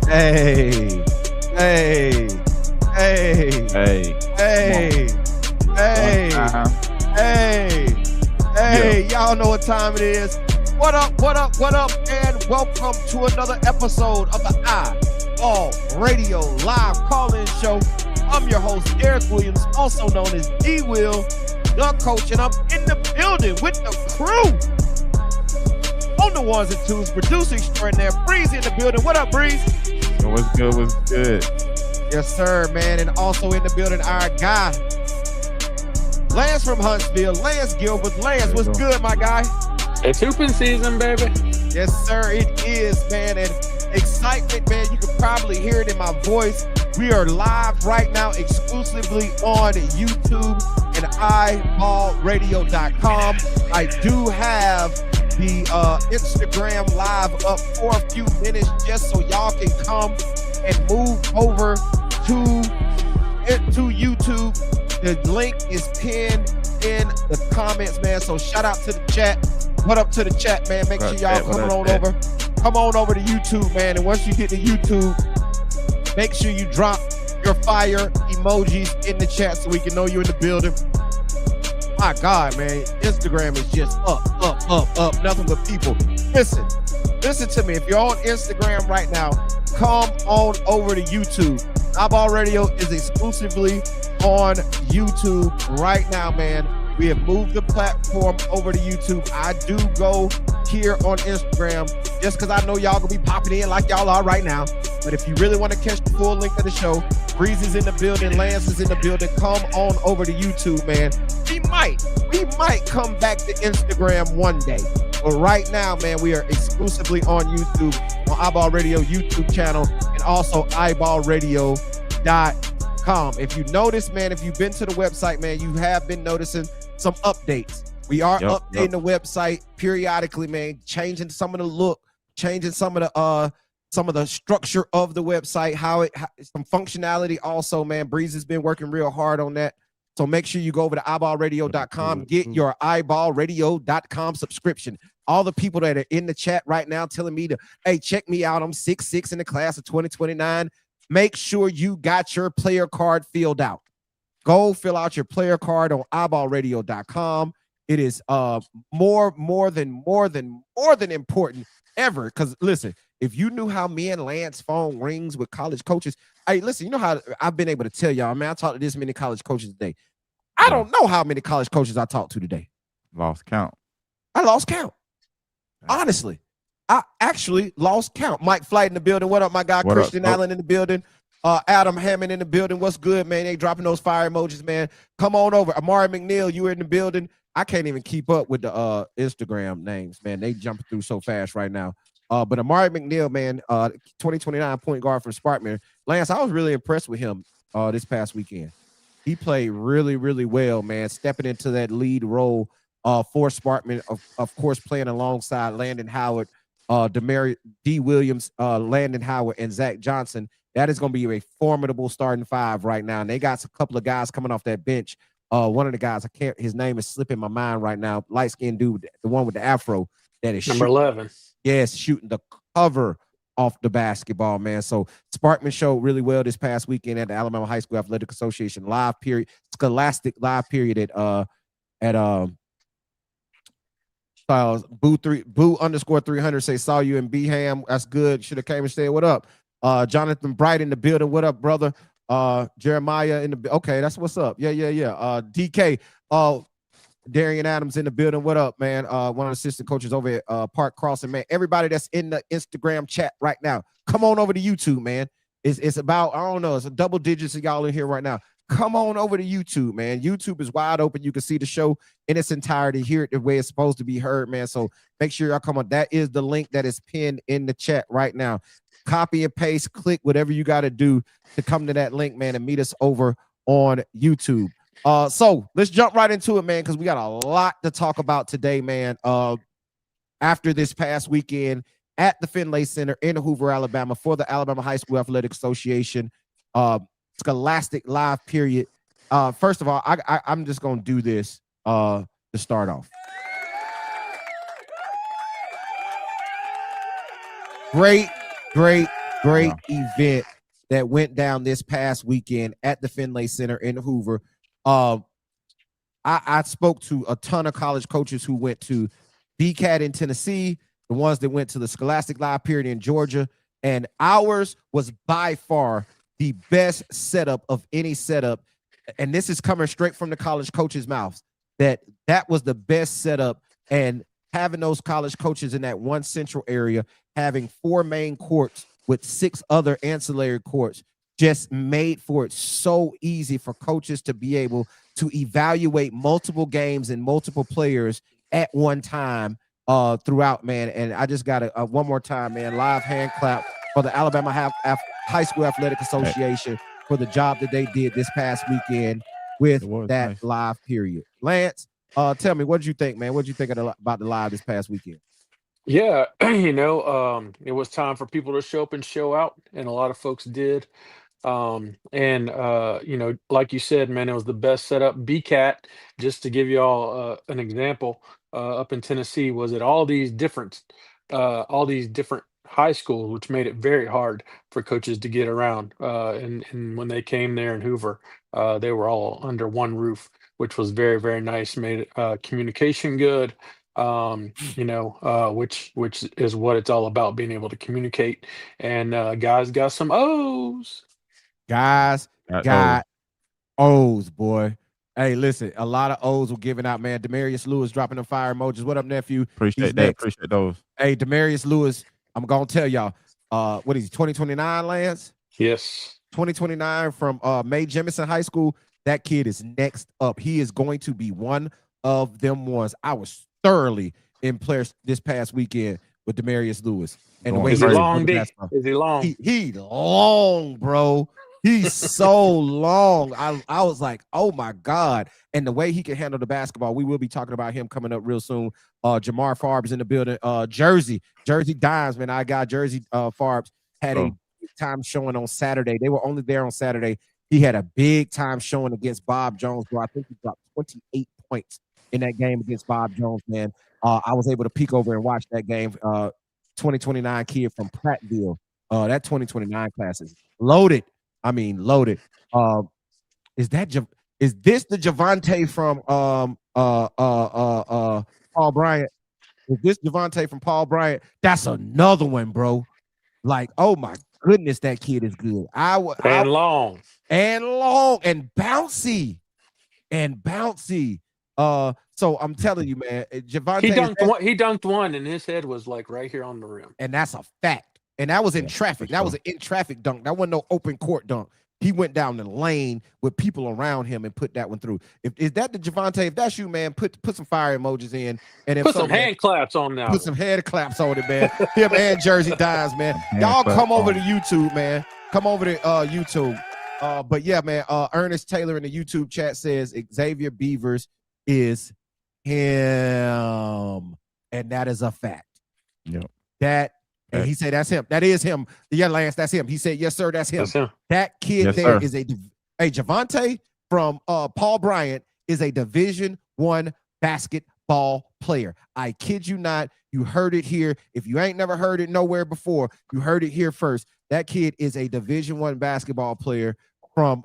Hey, hey, hey, Hey, hey, hey, hey, y'all know what time it is. What up, and welcome to another episode of the iBall Radio live call-in show. I'm your host, Eric Williams, also known as D-Will, the coach, and I'm in the building with the crew. On the ones and twos, producer extraordinaire, Breeze in the building. What up, Breeze? what's good? What's good? Yes, sir, man. And also in the building, our guy, Lance from Huntsville, Lance Gilbert. Lance, what's good, my guy? It's hooping season, baby. Yes, sir, it is, man. And excitement, man. You can probably hear it in my voice. We are live right now exclusively on YouTube and iBallradio.com. I do have the Instagram live up for a few minutes just so y'all can come and move over to YouTube. The link is pinned in the comments, man. So shout out to the chat. What up to the chat, man? Make sure y'all come on over to YouTube, man. And once you get to YouTube, make sure you drop your fire emojis in the chat so we can know you're in the building. My God, man, Instagram is just up, nothing but people. Listen to me. If you're on Instagram right now, come on over to YouTube. iBall Radio is exclusively on YouTube right now, man. We have moved the platform over to YouTube. I do go here on Instagram just because I know y'all gonna be popping in like y'all are right now. But if you really want to catch the full link of the show, Breeze is in the building, Lance is in the building. Come on over to YouTube, man. We might come back to Instagram one day. But right now, man, we are exclusively on YouTube, on iBall Radio YouTube channel, and also iBallradio.com. If you notice, man, if you've been to the website, man, you have been noticing some updates. We are updating the website periodically, man, changing some of the look, changing some of the structure of the website, some functionality also, man. Breeze has been working real hard on that. So make sure you go over to iBallradio.com, get your iBallradio.com subscription. All the people that are in the chat right now telling me to, hey, check me out. I'm 6'6" in the class of 2029. Make sure you got your player card filled out. Go fill out your player card on iBallradio.com. It is more than important ever. Because listen, if you knew how me and Lance phone rings with college coaches, hey, listen, you know how I've been able to tell y'all, man, I talked to this many college coaches today. I don't know how many college coaches I talked to today. Lost count. I lost count. Honestly, I actually lost count. Mike Flight in the building. What up, my guy? What Christian up? Allen in the building. Adam Hammond in the building. What's good, man? They dropping those fire emojis, man. Come on over. Amari McNeil, you were in the building. I can't even keep up with the Instagram names, man. They jumping through so fast right now. But Amari McNeil, man, 2029 point guard for Sparkman. Lance, I was really impressed with him this past weekend. He played really, really well, man, stepping into that lead role for Sparkman, of course, playing alongside Landon Howard, D. Williams, Landon Howard, and Zach Johnson. That is going to be a formidable starting five right now. And they got a couple of guys coming off that bench. One of the guys, his name is slipping my mind right now. Light-skinned dude, the one with the afro that is number 11. Yes, shooting the cover off the basketball, man. So Sparkman showed really well this past weekend at the Alabama High School Athletic Association live period, Scholastic live period at Boo_300 say saw you in Beham. That's good. Should have came and said what up. Jonathan Bright in the building. What up, brother? Jeremiah in the okay, that's what's up. Yeah. DK. Darian Adams in the building. What up, man? One of the assistant coaches over at Park Crossing, man. Everybody that's in the Instagram chat right now, come on over to YouTube, man. It's about, I don't know, it's a double digits of y'all in here right now. Come on over to YouTube, man. YouTube is wide open. You can see the show in its entirety, hear it the way it's supposed to be heard, man. So make sure y'all come on. That is the link that is pinned in the chat right now. Copy and paste, click whatever you got to do to come to that link, man, and meet us over on YouTube. So let's jump right into it, man, because we got a lot to talk about today, man. After this past weekend at the Finlay Center in Hoover, Alabama, for the Alabama High School Athletic Association Scholastic live period. First of all, I'm just gonna do this to start off. great event that went down this past weekend at the Finlay Center in Hoover. I spoke to a ton of college coaches who went to BCAT in Tennessee, the ones that went to the Scholastic Live period in Georgia, and ours was by far the best setup of any setup. And this is coming straight from the college coaches' mouths, that was the best setup. And having those college coaches in that one central area, having 4 main courts with 6 other ancillary courts, just made for it so easy for coaches to be able to evaluate multiple games and multiple players at one time throughout, man. And I just got a one more time, man, live hand clap for the Alabama High School Athletic Association for the job that they did this past weekend with that nice live period. Lance, tell me, what did you think, man? What did you think about the live this past weekend? Yeah, it was time for people to show up and show out, and a lot of folks did. Like you said, man, it was the best setup. BCAT, just to give you all an example, up in Tennessee, was at all these different high schools, which made it very hard for coaches to get around. And when they came there in Hoover, they were all under one roof, which was very, very nice. Made communication good. Which is what it's all about, being able to communicate. And guys got some O's. Guys got O's, boy. Hey, listen, a lot of O's were given out, man. Demarius Lewis dropping the fire emojis. What up, nephew? Appreciate that. Appreciate those. Hey, Demarius Lewis, I'm going to tell y'all, what is he, 2029, Lance? Yes. 2029 from Mae Jemison High School. That kid is next up. He is going to be one of them ones. I was thoroughly impressed this past weekend with Demarius Lewis. And the way is he long, D? Is he long? He long, bro. He's so long. I was like, oh my God. And the way he can handle the basketball, we will be talking about him coming up real soon. Jamar Farb's in the building. Jersey Dimes, man. I got Jersey Farbs had a big time showing on Saturday. They were only there on Saturday. He had a big time showing against Bob Jones, bro. I think he dropped 28 points in that game against Bob Jones, man. I was able to peek over and watch that game. 2029 kid from Prattville. That 2029 class is loaded. I mean, loaded. Is this the Javante from Paul Bryant? Is this Javante from Paul Bryant? That's another one, bro. Like, oh my goodness, that kid is good. Long and bouncy. So I'm telling you, man, Javante. He dunked one, and his head was like right here on the rim. And that's a fact. And that was in traffic. That was an in-traffic dunk. That wasn't no open court dunk. He went down the lane with people around him and put that one through. Is that the Javante? If that's you, man, put some fire emojis in. And if put some hand claps on now. Put some hand claps on it, man. Him and Jersey Dimes, man. Y'all come over to YouTube, man. Come over to YouTube. But yeah, man, Ernest Taylor in the YouTube chat says Xavier Beavers is him. And that is a fact. Yep. And he said, that's him. That is him. Yeah, Lance, that's him. He said, yes, sir, that's him. That's him. That kid is Javante from Paul Bryant is a Division I basketball player. I kid you not. You heard it here. If you ain't never heard it nowhere before, you heard it here first. That kid is a Division I basketball player from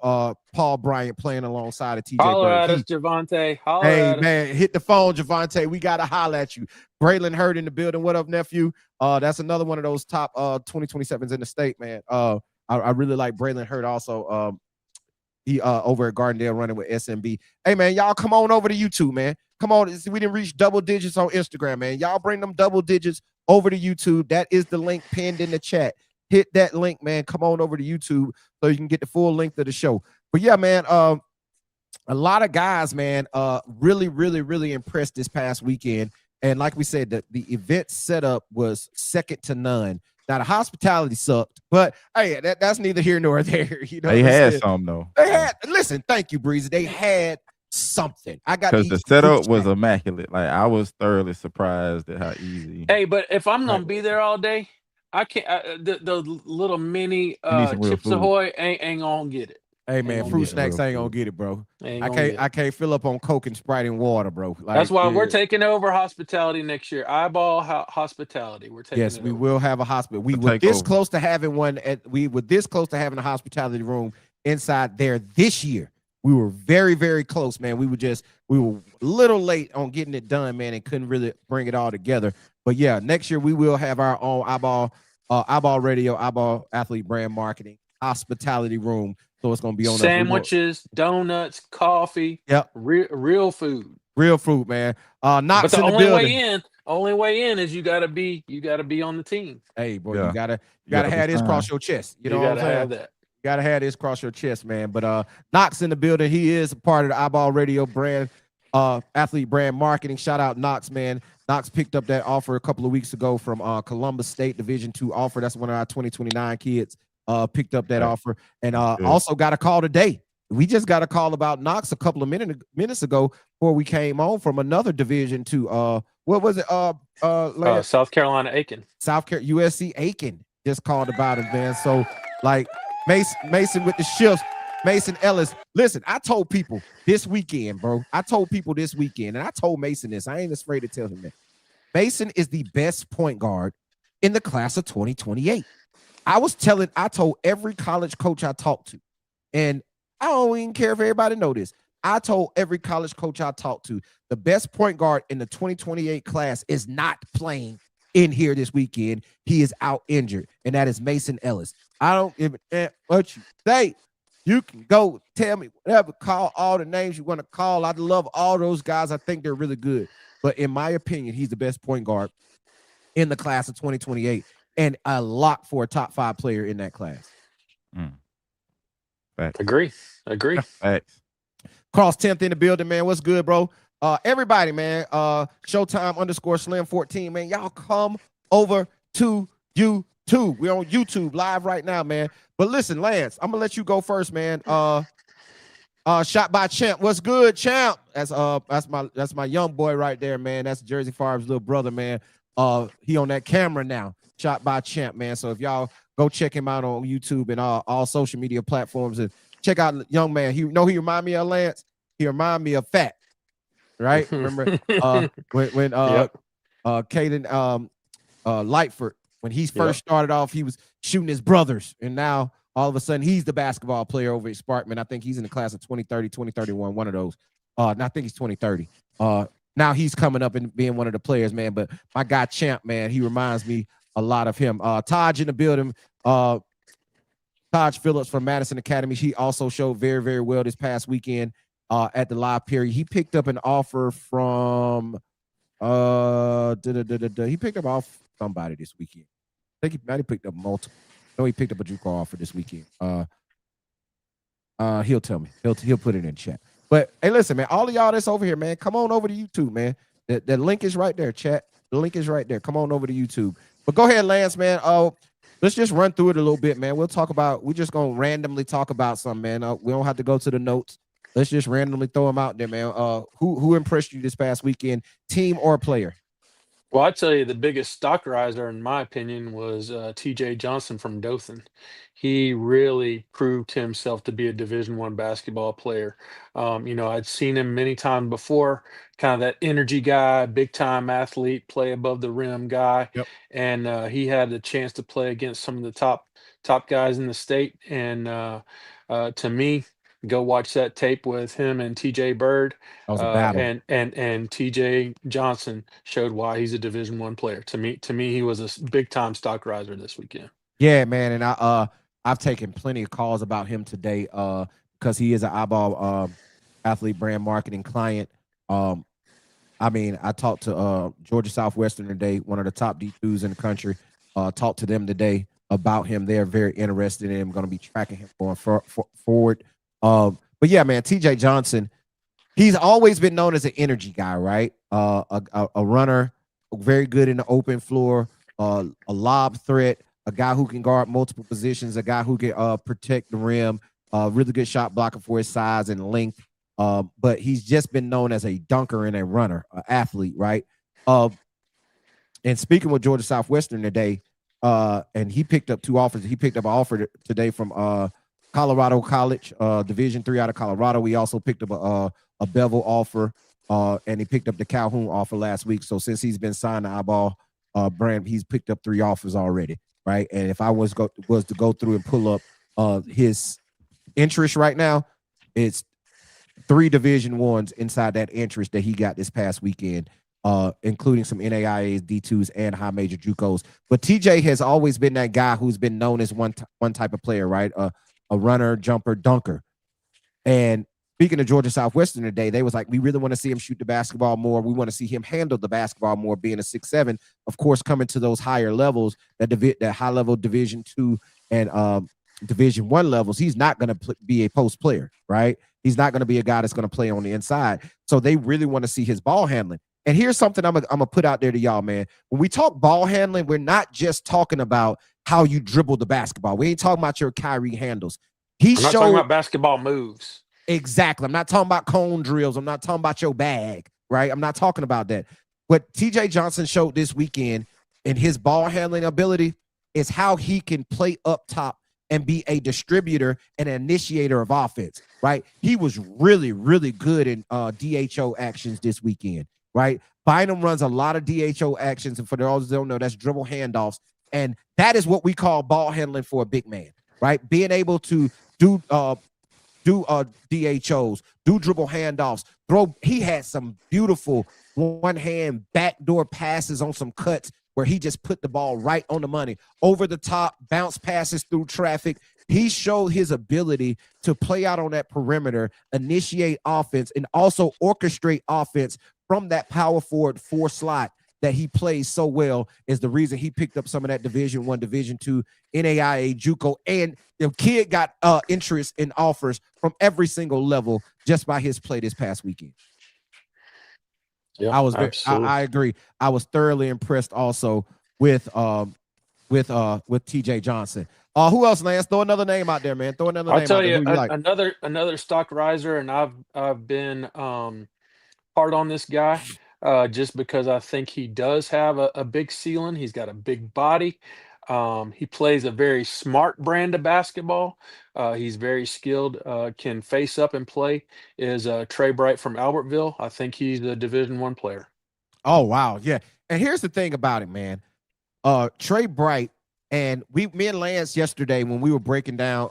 Paul Bryant, playing alongside of TJ Holler at us, Javante. Hey, man, hit the phone, Javante. We got to holler at you. Braylon Hurd in the building. What up, nephew? That's another one of those top 2027s in the state, man. I really like Braylon Hurd also. He over at Gardendale running with SMB. Hey, man, y'all come on over to YouTube, man. Come on. We didn't reach double digits on Instagram, man. Y'all bring them double digits over to YouTube. That is the link pinned in the chat. Hit that link, man. Come on over to YouTube so you can get the full length of the show. But yeah, man, a lot of guys, man, really, really, really impressed this past weekend. And like we said, the event setup was second to none. Now the hospitality sucked, but hey, that's neither here nor there. You know, they had some though. Listen, thank you, Breezy. They had something. I got because the setup was immaculate. Like I was thoroughly surprised at how easy. Hey, but if I'm gonna be there all day, I can't. The little mini Chips Ahoy ain't gonna get it. Hey Ain't man, gonna fruit get it. snacks Real ain't gonna food. get it, bro. Ain't I gonna can't get I it. can't fill up on Coke and Sprite and water, bro. That's Like, why we're Yeah. taking over hospitality next year. iBall hospitality. We're taking yes, it we over. will have a hospital. We A were this takeover. close to having one we were this close to having a hospitality room inside there this year. We were very, very close, man. We were a little late on getting it done, man, and couldn't really bring it all together. But yeah, next year we will have our own iBall radio, iBall athlete brand marketing, hospitality room. So it's gonna be on us. Sandwiches, donuts, coffee, Yep, real food. real fruit, man. But Knox the in the building. only way in is you gotta be on the team. Hey, bro, you Yeah. gotta You gotta be have this cross signed. your chest. You You know what I'm gotta saying? have that. You gotta have this cross your chest, man. But Knox in the building. He is a part of the iBall Radio brand, athlete brand marketing. Shout out Knox, man. Knox picked up that offer a couple of weeks ago from Columbus State Division II offer. That's one of our 2029 kids. Picked up that Right. offer and That's good. also got a call today. We just got a call about Knox a couple of minutes ago before we came on from another Division II. What was it? Lance? South Carolina Aiken. South Carolina USC Aiken just called about it, man. So like Mason with the shifts, Mason Ellis. Listen, I told people this weekend, bro. I told people this weekend, and I told Mason this. I ain't afraid to tell him that. Mason is the best point guard in the class of 2028. I told every college coach I talked to, and I don't even care if everybody know this. I told every college coach I talked to, the best point guard in the 2028 class is not playing in here this weekend. He is out injured, and that is Mason Ellis. I don't give a damn what you say. You can go tell me whatever, call all the names you want to call. I love all those guys. I think they're really good. But in my opinion, he's the best point guard in the class of 2028 and a lock for a top 5 player in that class. Facts. Agree. Facts. Cross 10th in the building, man. What's good, bro? Everybody, man. Showtime_Slim14, man. Y'all come over to YouTube. We're on YouTube live right now, man. But listen, Lance, I'm gonna let you go first, man. Shot by Champ. What's good, Champ? That's my young boy right there, man. That's Jersey Favre's little brother, man. He on that camera now. Shot by Champ, man. So if y'all go check him out on YouTube and all social media platforms and check out the young man. He remind me of, Lance. He remind me of Fat, right? Remember when Caden Lightford, when he first started off, he was shooting his brothers, and now all of a sudden he's the basketball player over at Sparkman. I think he's in the class of 2030, 2031, one of those. I think he's 2030. Now he's coming up and being one of the players, man. But my guy Champ, man, he reminds me a lot of him. Taj in the building. Taj Phillips from Madison Academy. He also showed very, very well this past weekend at the live period. He picked up an offer from he picked up off somebody this weekend. I think he might have picked up multiple. No, he picked up a JUCO offer this weekend. He'll tell me. He'll put it in chat. But hey, listen, man, all of y'all that's over here, man, come on over to YouTube, man. The link is right there, chat. The link is right there. Come on over to YouTube. But go ahead, Lance, man. Let's just run through it a little bit, man. We're just gonna randomly talk about something, man. We don't have to go to the notes. Let's just randomly throw them out there, man. Who impressed you this past weekend, team or player? Well, I tell you, the biggest stock riser, in my opinion, was T.J. Johnson from Dothan. He really proved himself to be a Division I basketball player. I'd seen him many times before, kind of that energy guy, big time athlete, play above the rim guy, Yep. and he had the chance to play against some of the top guys in the state. And to me, go watch that tape with him and TJ Bird. That was a battle. And TJ Johnson showed why he's a Division I player. To me, he was a big time stock riser this weekend. Yeah, man, and I've taken plenty of calls about him today because he is an iBall athlete brand marketing client. I talked to Georgia Southwestern today, one of the top D2s in the country. Talked to them today about him. They're very interested in him. Going to be tracking him going forward. But yeah, man, TJ Johnson, he's always been known as an energy guy, right? A runner, very good in the open floor, a lob threat, a guy who can guard multiple positions, a guy who can protect the rim, really good shot blocker for his size and length. But he's just been known as a dunker and a runner, an athlete, right? And speaking with Georgia Southwestern today, and he picked up 2 offers. He picked up an offer today from Colorado College, Division III out of Colorado. We also picked up a Bevel offer, and he picked up the Calhoun offer last week. So since he's been signed to iBall brand, he's picked up 3 offers already, right? And if I was to go through and pull up his interest right now, it's 3 Division Ones inside that interest that he got this past weekend, including some NAIAs, D2s, and high major JUCOs. But TJ has always been that guy who's been known as one type of player, right? A runner, jumper, dunker. And speaking of Georgia Southwestern today, they was like, we really want to see him shoot the basketball more. We want to see him handle the basketball more, being a 6'7". Of course, coming to those higher levels, that high level Division II and Division I levels, he's not going to be a post player, right? He's not going to be a guy that's going to play on the inside. So they really want to see his ball handling. And here's something I'm gonna put out there to y'all, man. When we talk ball handling, we're not just talking about how you dribble the basketball. We ain't talking about your Kyrie handles. I'm not talking about basketball moves. Exactly. I'm not talking about cone drills. I'm not talking about your bag, right? I'm not talking about that. What TJ Johnson showed this weekend in his ball handling ability is how he can play up top and be a distributor and an initiator of offense, right? He was really, really good in DHO actions this weekend, right? Bynum runs a lot of DHO actions, and for those who don't know, that's dribble handoffs, and that is what we call ball handling for a big man, right? Being able to do DHOs, do dribble handoffs, he had some beautiful one-hand backdoor passes on some cuts where he just put the ball right on the money, over the top, bounce passes through traffic. He showed his ability to play out on that perimeter, initiate offense, and also orchestrate offense from that power forward 4 slot that he plays so well. Is the reason he picked up some of that Division I, Division II, NAIA, JUCO, and the kid got interest in offers from every single level just by his play this past weekend. Yeah, I agree. I was thoroughly impressed also with TJ Johnson. Who else, Lance? Throw another name out there, man. Throw another name out there. Who you like? Another stock riser, and I've been hard on this guy just because I think he does have a big ceiling. He's got a big body. He plays a very smart brand of basketball. He's very skilled, can face up and play. Is Trey Bright from Albertville. I think he's a Division I player. Oh, wow. Yeah. And here's the thing about it, man. Trey Bright, and me and Lance yesterday, when we were breaking down,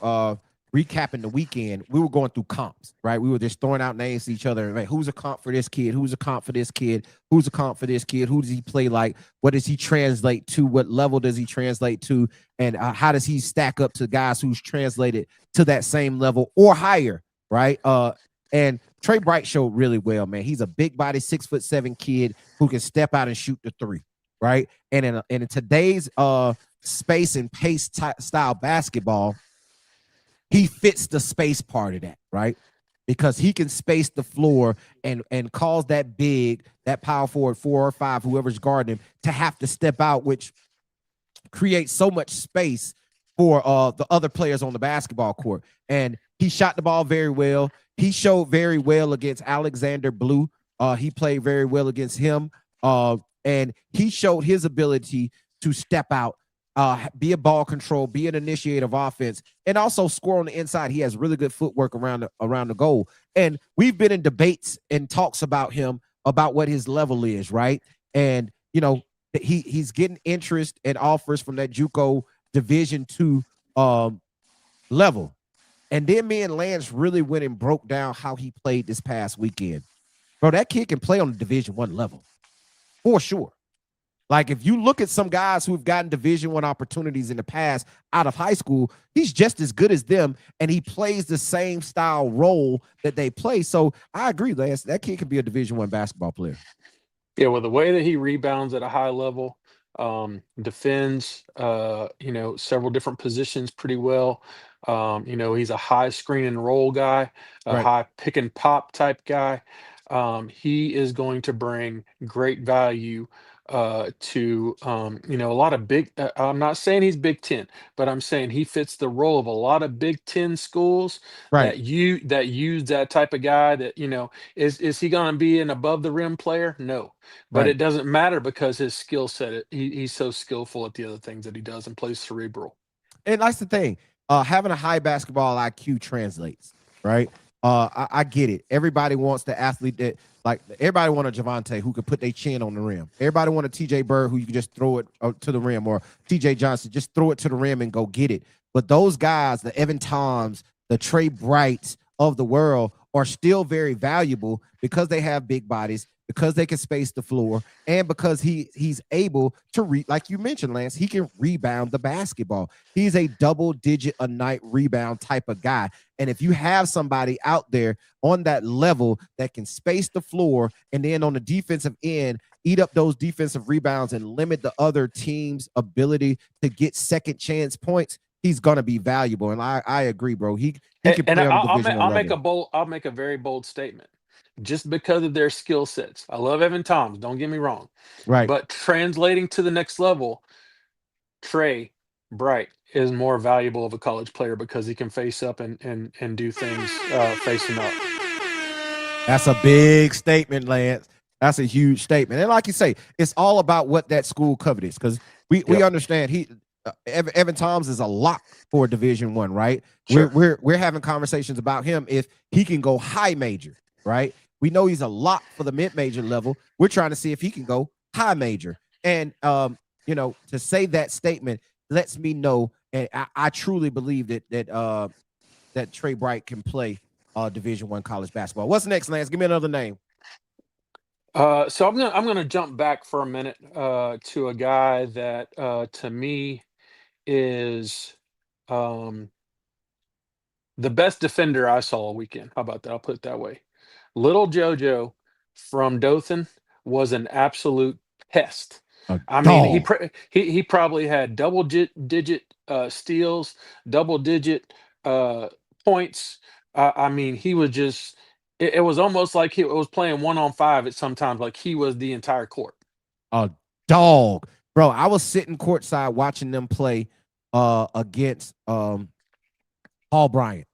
recapping the weekend, we were going through comps, right? We were just throwing out names to each other. Right? Who's a comp for this kid? Who's a comp for this kid? Who's a comp for this kid? Who does he play like? What does he translate to? What level does he translate to? And how does he stack up to guys who's translated to that same level or higher, right? And Trey Bright showed really well, man. He's a big body, 6'7" kid who can step out and shoot the 3, right? And in today's space and pace style basketball, he fits the space part of that, right? Because he can space the floor and cause that power forward 4 or 5, whoever's guarding him, to have to step out, which creates so much space for the other players on the basketball court. And he shot the ball very well. He showed very well against Alexander Blue. He played very well against him. And he showed his ability to step out, be a ball control, be an initiator of offense, and also score on the inside. He has really good footwork around the goal. And we've been in debates and talks about him, about what his level is, right? And, you know, he's getting interest and offers from that JUCO Division II level. And then me and Lance really went and broke down how he played this past weekend. Bro, that kid can play on the Division I level, for sure. Like, if you look at some guys who've gotten Division I opportunities in the past out of high school, he's just as good as them, and he plays the same style role that they play. So I agree, Lance. That kid can be a Division I basketball player. Yeah, well, the way that he rebounds at a high level, defends, several different positions pretty well. He's a high screen and roll guy, a high pick and pop type guy. He is going to bring great value to a lot of big. I'm not saying he's Big Ten, but I'm saying he fits the role of a lot of Big Ten schools that use that type of guy. That is he going to be an above the rim player? No, but it doesn't matter because his skill set. He's so skillful at the other things that he does and plays cerebral. And that's the thing. having a high basketball IQ translates, right? I get it. Everybody wants the athlete that, like, everybody want a Javante who could put their chin on the rim. Everybody want a TJ Bird who you can just throw it to the rim, or TJ Johnson, just throw it to the rim and go get it. But those guys, the Evan Toms, the Trey Brights of the world, are still very valuable because they have big bodies, because they can space the floor, and because he's able to like you mentioned, Lance, he can rebound the basketball. He's a double-digit a night rebound type of guy. And if you have somebody out there on that level that can space the floor and then on the defensive end eat up those defensive rebounds and limit the other team's ability to get second chance points, he's gonna be valuable. And I agree, bro. He can And play on the division level. I'll make a very bold statement. Just because of their skill sets, I love Evan Toms. Don't get me wrong, Right. but translating to the next level, Trey Bright is more valuable of a college player because he can face up and do things facing up. That's a big statement, Lance. That's a huge statement. And like you say, it's all about what that school covets, because we Yep. understand Evan Toms is a lock for Division I, right? Sure. We're having conversations about him if he can go high major, right? We know he's a lock for the mid-major level. We're trying to see if he can go high major. And to say that statement lets me know, and I truly believe that Trey Bright can play Division I college basketball. What's next, Lance? Give me another name. So I'm gonna jump back for a minute to a guy that to me is um, the best defender I saw all weekend. How about that? I'll put it that way. Little JoJo from Dothan was an absolute pest. I mean, he probably had double digit steals, double digit points. I mean, he was just. It was almost like he was playing 1-on-5 at sometimes. Like he was the entire court. A dog, bro. I was sitting courtside watching them play against Paul Bryant,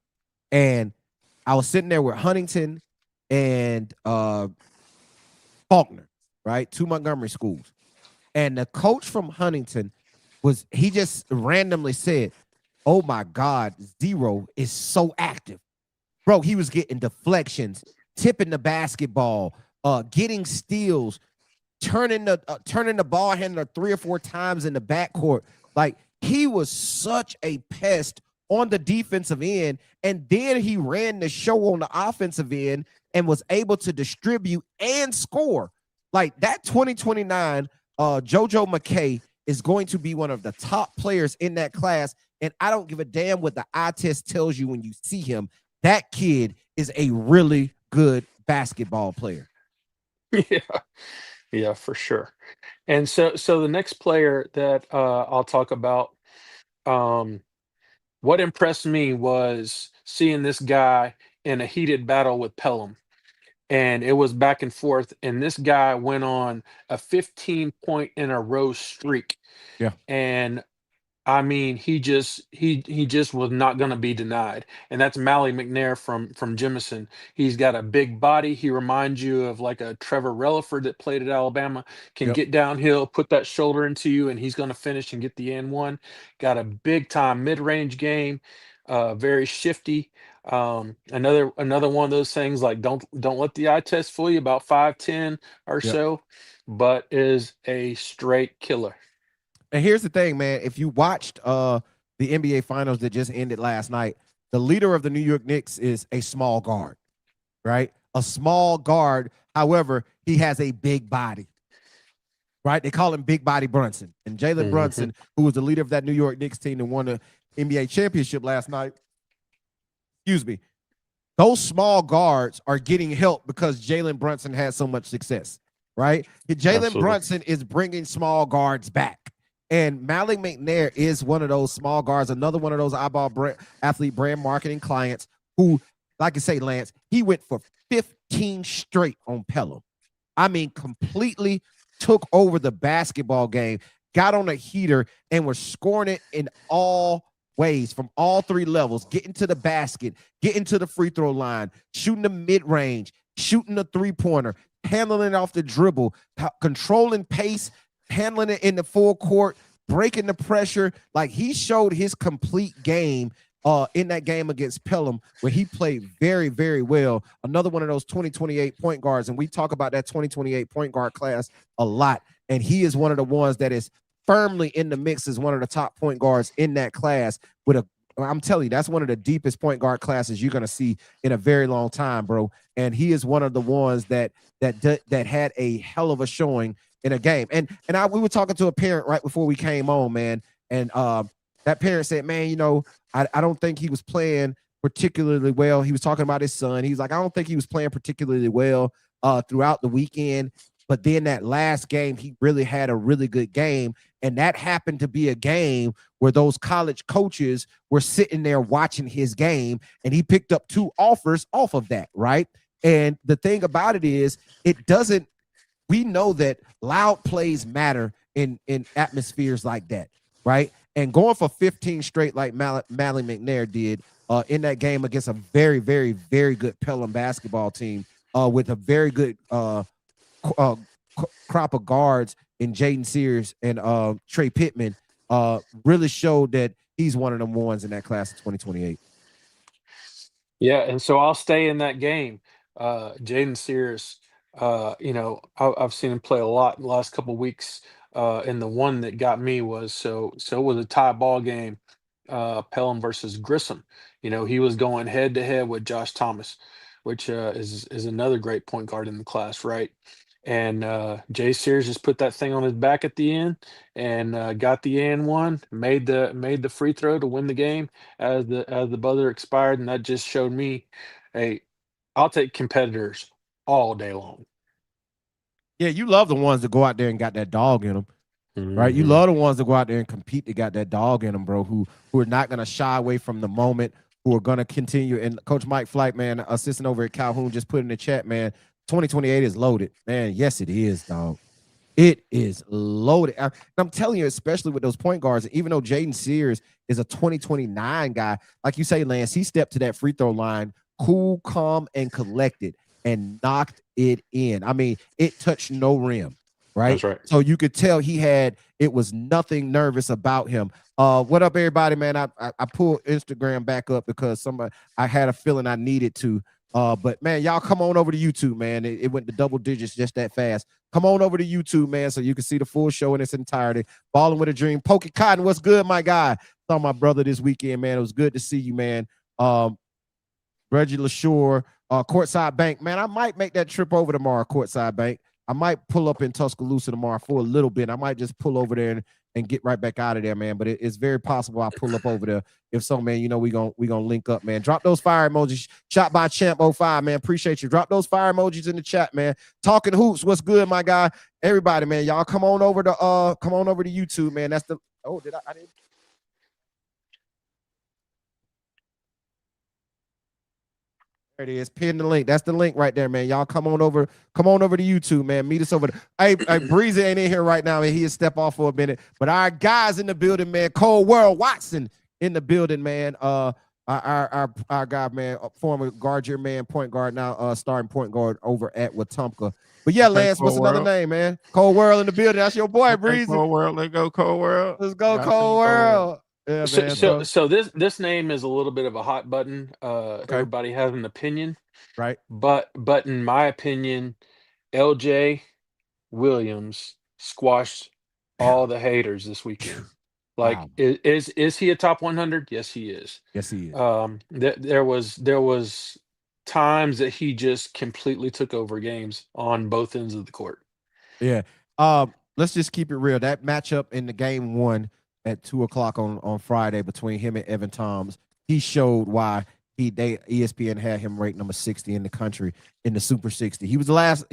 and I was sitting there with Huntington and Faulkner, right? Two Montgomery schools. And the coach from Huntington he just randomly said, "Oh my God, Zero is so active." Bro, he was getting deflections, tipping the basketball, getting steals, turning the ball handler 3 or 4 times in the backcourt. Like, he was such a pest on the defensive end, and then he ran the show on the offensive end and was able to distribute and score. Like, that 2029 JoJo McKay is going to be one of the top players in that class, and I don't give a damn what the eye test tells you when you see him. That kid is a really good basketball player. Yeah, for sure. And so the next player that I'll talk about, what impressed me was seeing this guy in a heated battle with Pelham. And it was back and forth, and this guy went on a 15-point in a row streak. Yeah. And I mean, he just was not going to be denied, and that's Mally McNair from Jemison. He's got a big body. He reminds you of like a Trevor Relaford that played at Alabama. Can get downhill, put that shoulder into you, and he's going to finish and get the and one. Got a big time mid range game. Very shifty. Another one of those things, like don't let the eye test fool you, about 5'10" or so, but is a straight killer. And here's the thing, man. If you watched the NBA Finals that just ended last night, the leader of the New York Knicks is a small guard, right? A small guard. However, he has a big body, right? They call him Big Body Brunson. And Jalen Brunson, who was the leader of that New York Knicks team and won the NBA championship last night, those small guards are getting help because Jalen Brunson has so much success, right? Jalen Brunson is bringing small guards back. And Malik McNair is one of those small guards, another one of those iBall athlete brand marketing clients who, like I say, Lance, he went for 15 straight on Pelham. I mean, completely took over the basketball game, got on a heater, and was scoring it in all ways from all 3 levels, getting to the basket, getting to the free throw line, shooting the mid-range, shooting the three-pointer, handling it off the dribble, controlling pace, handling it in the full court, breaking the pressure. Like, he showed his complete game in that game against Pelham, where he played very, very well. Another one of those 2028 point guards. And we talk about that 2028 point guard class a lot. And he is one of the ones that is firmly in the mix as one of the top point guards in that class. I'm telling you, that's one of the deepest point guard classes you're going to see in a very long time, bro. And he is one of the ones that had a hell of a showing in a game. And we were talking to a parent right before we came on, man. And that parent said, man, you know, I don't think he was playing particularly well. He was talking about his son. He's like, I don't think he was playing particularly well throughout the weekend. But then that last game, he really had a really good game. And that happened to be a game where those college coaches were sitting there watching his game, and he picked up 2 offers off of that, right? And the thing about it is, we know that loud plays matter in atmospheres like that, right? And going for 15 straight like Mally McNair did in that game against a very, very, very good Pelham basketball team with a very good crop of guards in Jaden Sears and Trey Pittman, really showed that he's one of them ones in that class of 2028. Yeah, and so I'll stay in that game. Jaden Sears, you know, I've seen him play a lot in the last couple weeks. And the one that got me was it was a tie ball game, Pelham versus Grissom. You know, he was going head to head with Josh Thomas, which is another great point guard in the class, right? And Jay Sears just put that thing on his back at the end and got the and one, made the free throw to win the game as the buzzer expired, and that just showed me, hey, I'll take competitors all day long. Yeah, you love the ones that go out there and got that dog in them, right? You love the ones that go out there and compete that got that dog in them, bro, who are not going to shy away from the moment, who are going to continue. And Coach Mike Flight, man, assistant over at Calhoun, just put in the chat, man, 2028 is loaded, man. Yes, it is, dog. It is loaded. I'm telling you, especially with those point guards, even though Jaden Sears is a 2029 guy, like you say, Lance, he stepped to that free throw line, cool, calm, and collected, and knocked it in. I mean, it touched no rim, right? That's right. So you could tell it was nothing nervous about him. What up, everybody, man? I pulled Instagram back up because I had a feeling I needed to. But man, y'all come on over to YouTube, man. It went to double digits just that fast. Come on over to YouTube, man, so you can see the full show in its entirety. Balling with a Dream. Pokey Cotton, what's good, my guy? Saw my brother this weekend, man. It was good to see you, man. Reggie LaShore, Courtside Bank, man. I might make that trip over tomorrow, Courtside Bank. I might pull up in Tuscaloosa tomorrow for a little bit. I might just pull over there and get right back out of there, man. But it's very possible I'll pull up over there. If so, man, you know, we gonna link up, man. Drop those fire emojis. Shot by Champ 05, man. Appreciate you. Drop those fire emojis in the chat, man. Talking hoops, what's good, my guy? Everybody, man, y'all come on over to YouTube, man. That's the I didn't. There it is. Pin the link. That's the link right there, man. Y'all come on over to YouTube, man. Meet us over there. Hey, Breezy ain't in here right now, and he'll step off for a minute. But our guys in the building, man. Cole World Watson in the building, man. Our guy, man, former guard your man, point guard, now starting point guard over at Wetumpka. But yeah, Lance, what's another name, man? Cole World in the building. That's your boy, Breezy. Cole World, let's go, Cole World. Let's go, Cole World. Yeah, man. So this name is a little bit of a hot button. Okay. Everybody has an opinion, right? But in my opinion, LJ Williams squashed all the haters this weekend. Like, wow. Is he a top 100? Yes, he is. Yes, he is. There was times that he just completely took over games on both ends of the court. Yeah. Let's just keep it real. That matchup in the game 1 at 2:00 on Friday between him and Evan Toms, he showed why ESPN had him ranked number 60 in the country in the Super 60. He was the last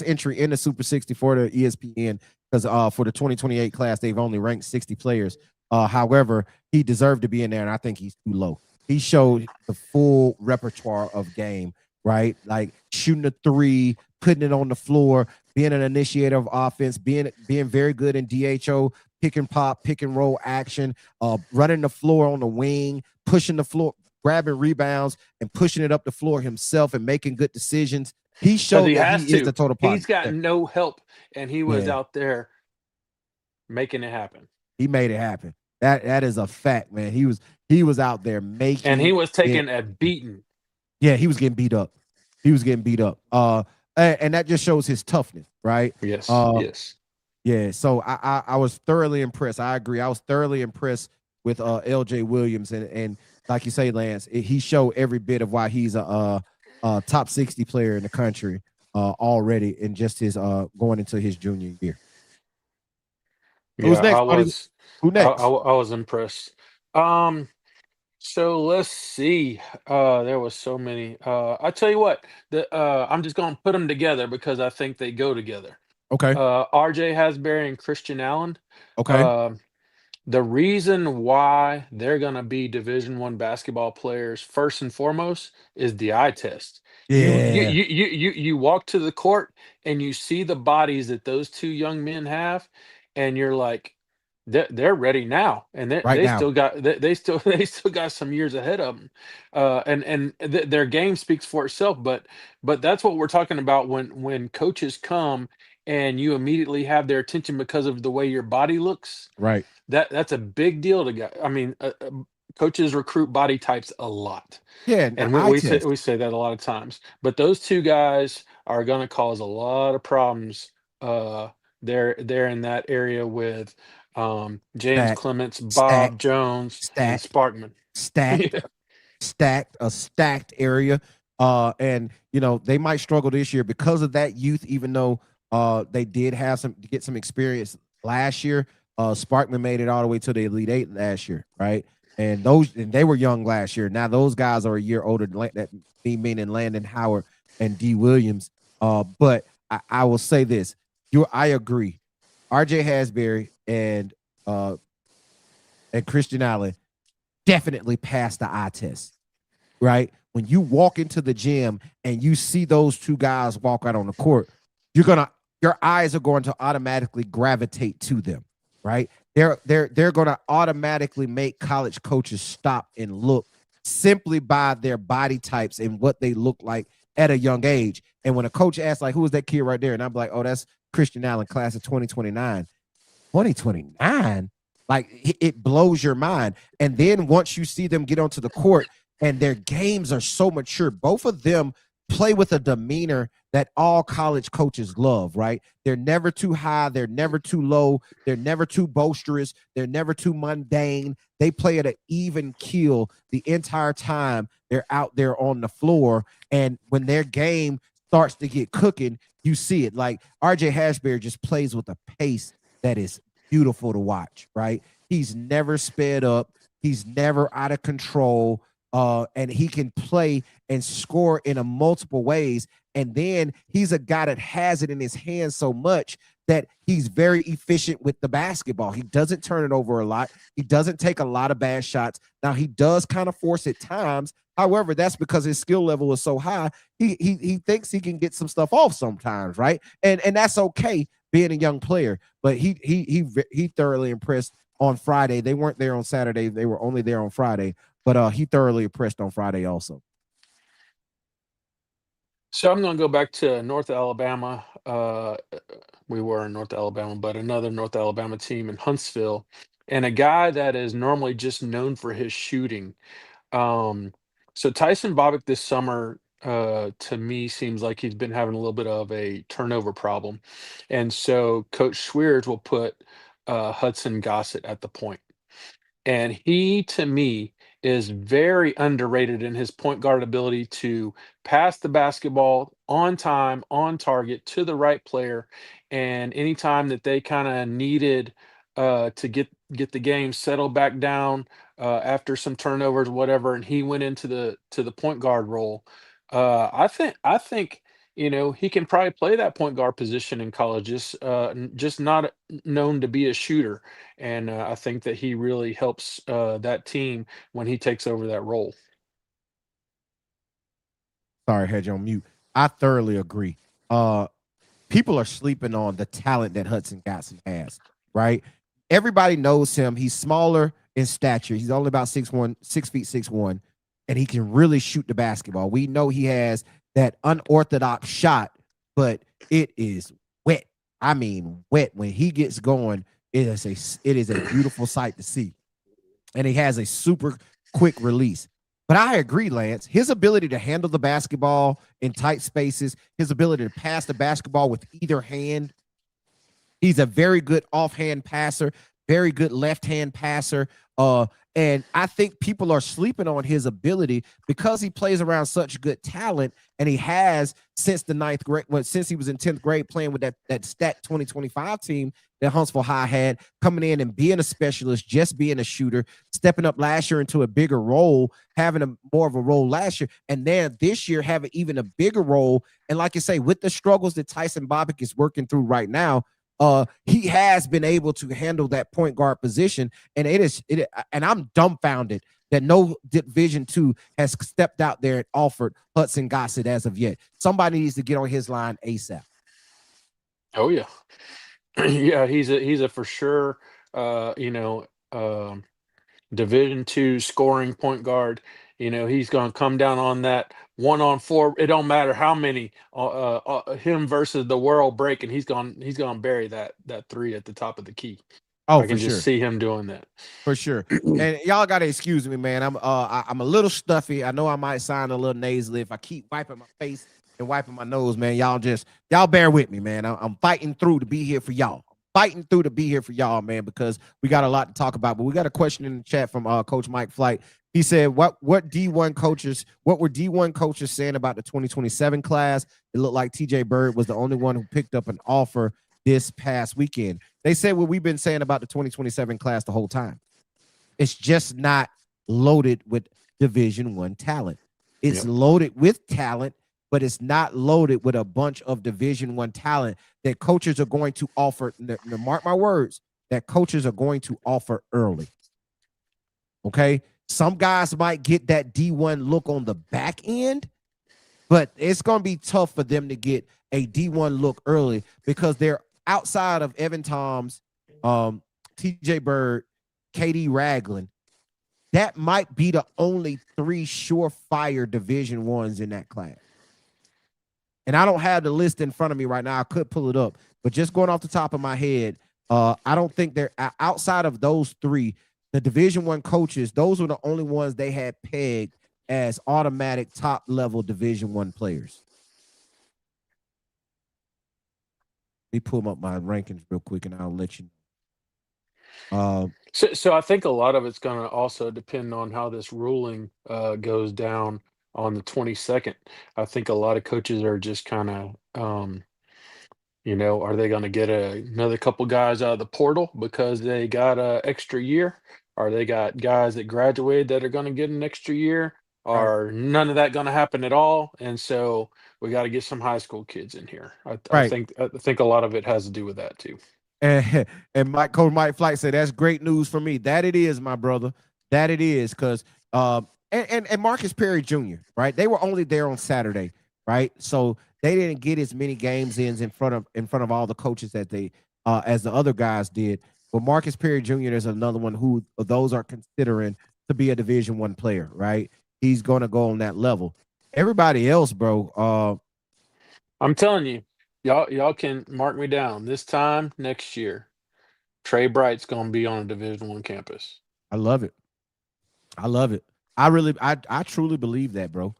entry in the Super 60 for the ESPN, because for the 2028 class they've only ranked 60 players. However, he deserved to be in there, and I think he's too low. He showed the full repertoire of game, right? Like shooting a three, putting it on the floor, being an initiator of offense, being very good in DHO, pick and pop, pick and roll action, running the floor on the wing, pushing the floor, grabbing rebounds and pushing it up the floor himself and making good decisions. He showed that he is the total product. He's got no help, and he was out there making it happen. He made it happen. That is a fact, man. He was out there making, and he was it. taking a beating. Yeah, he was getting beat up. He was getting beat up. And that just shows his toughness, right? Yes, yes. Yeah. So I was thoroughly impressed. I agree. I was thoroughly impressed with LJ Williams, and like you say, Lance, he showed every bit of why he's a top 60 player in the country already in just his going into his junior year. Who's Yeah, next, buddy? Who next? I was impressed. Um, so let's see. There was so many. I tell you what, I'm just gonna put them together because I think they go together. Okay. RJ Hasbury and Christian Allen. Okay. Um, the reason why they're going to be Division 1 basketball players first and foremost is the eye test. Yeah. You walk to the court and you see the bodies that those two young men have, and you're like, they're ready now, and Right they now. still got they still got some years ahead of them, their game speaks for itself. But that's what we're talking about when coaches come and you immediately have their attention because of the way your body looks. Right. That's a big deal to get. I mean, coaches recruit body types a lot, Yeah. and Eye test. we say that a lot of times. But those two guys are going to cause a lot of problems. They're in that area with James Stack. Clements, Stack. Bob Jones, and Stacked. Sparkman. Stacked. Yeah. A stacked area. And they might struggle this year because of that youth, even though they did get some experience last year. Sparkman made it all the way to the Elite Eight last year, right? And they were young last year. Now those guys are a year older than that, meaning Landon Howard and D. Williams. But I will say this: I agree. RJ Hasbury and Christian Allen definitely passed the eye test, right? When you walk into the gym and you see those two guys walk out on the court, your eyes are going to automatically gravitate to them, right? They're going to automatically make college coaches stop and look simply by their body types and what they look like at a young age. And when a coach asks, like, who is that kid right there? And I'm like, oh, that's Christian Allen, class of 2029. 2029? Like, it blows your mind. And then once you see them get onto the court and their games are so mature, both of them play with a demeanor that all college coaches love, right? They're never too high. They're never too low. They're never too boisterous. They're never too mundane. They play at an even keel the entire time they're out there on the floor. And when their game starts to get cooking, you see it. Like RJ Hasbury just plays with a pace that is beautiful to watch, right? He's never sped up. He's never out of control. And he can play and score in a multiple ways. And then he's a guy that has it in his hands so much that he's very efficient with the basketball. He doesn't turn it over a lot. He doesn't take a lot of bad shots. Now, he does kind of force at times. However, that's because his skill level is so high. He thinks he can get some stuff off sometimes, right? And that's okay being a young player. But he thoroughly impressed on Friday. They weren't there on Saturday. They were only there on Friday. But he thoroughly impressed on Friday also. So I'm going to go back to North Alabama. We were in North Alabama, but another North Alabama team in Huntsville, and a guy that is normally just known for his shooting. Um, so Tyson Bobbitt this summer, to me, seems like he's been having a little bit of a turnover problem, and so Coach Schweers will put Hudson Gossett at the point. And he, to me, is very underrated in his point guard ability to pass the basketball on time, on target to the right player. And anytime that they kind of needed to get the game settled back down after some turnovers, whatever, and he went into the point guard role. I think he can probably play that point guard position in college, just not known to be a shooter. And I think that he really helps that team when he takes over that role. Sorry, I had you on mute. I thoroughly agree. People are sleeping on the talent that Hudson Gossett has, right? Everybody knows him. He's smaller in stature. He's only about 6'1", 6'6", and he can really shoot the basketball. We know he has that unorthodox shot, but it is wet. I mean, wet. When he gets going, It is a beautiful sight to see. And he has a super quick release. But I agree, Lance. His ability to handle the basketball in tight spaces, his ability to pass the basketball with either hand. He's a very good offhand passer, very good left-hand passer. And I think people are sleeping on his ability because he plays around such good talent, and he has since the ninth grade, since he was in 10th grade playing with that stat 2025 team that Huntsville High had, coming in and being a specialist, just being a shooter, stepping up last year into a bigger role, having more of a role last year, and then this year having even a bigger role. And like you say, with the struggles that Tyson Bobbick is working through right now, he has been able to handle that point guard position, and and I'm dumbfounded that no Division II has stepped out there and offered Hudson Gossett as of yet. Somebody needs to get on his line ASAP. Oh yeah, yeah, he's a for sure. Division II scoring point guard. He's going to come down on that 1-on-4. It don't matter how many him versus the world breaking. He's going to bury that three at the top of the key. Oh, I can just see him doing that for sure. And y'all got to excuse me, man. I'm a little stuffy. I know I might sound a little nasally if I keep wiping my face and wiping my nose, man. Y'all bear with me, man. I'm fighting through to be here for y'all. Man, because we got a lot to talk about. But we got a question in the chat from Coach Mike Flight. He said, what were D1 coaches saying about the 2027 class? It looked like TJ Bird was the only one who picked up an offer this past weekend. They said what we've been saying about the 2027 class the whole time. It's just not loaded with Division I talent. It's loaded with talent, but it's not loaded with a bunch of Division I talent that coaches are going to offer. Mark my words, that coaches are going to offer early. Okay? Some guys might get that D1 look on the back end, but it's going to be tough for them to get a D1 look early because they're outside of Evan Toms, TJ Bird, KD Ragland. That might be the only three surefire Division I's in that class. And I don't have the list in front of me right now. I could pull it up, but just going off the top of my head, I don't think they're outside of those three. The Division I coaches, those were the only ones they had pegged as automatic top-level Division I players. Let me pull up my rankings real quick, and I'll let you know. So I think a lot of it's going to also depend on how this ruling goes down on the 22nd. I think a lot of coaches are just kind of, are they going to get another couple guys out of the portal because they got an extra year? Or they got guys that graduated that are going to get an extra year? Or none of that going to happen at all? And so we got to get some high school kids in here. I think a lot of it has to do with that too. And Coach Mike Flight said that's great news for me. That it is, my brother. That it is, because and Marcus Perry Jr., right? They were only there on Saturday, right? So they didn't get as many games in front of all the coaches that they as the other guys did. But Marcus Perry Jr. is another one who those are considering to be a Division I player, right? He's going to go on that level. Everybody else, bro. I'm telling you, y'all can mark me down. This time next year, Trey Bright's going to be on a Division I campus. I love it. I truly believe that, bro.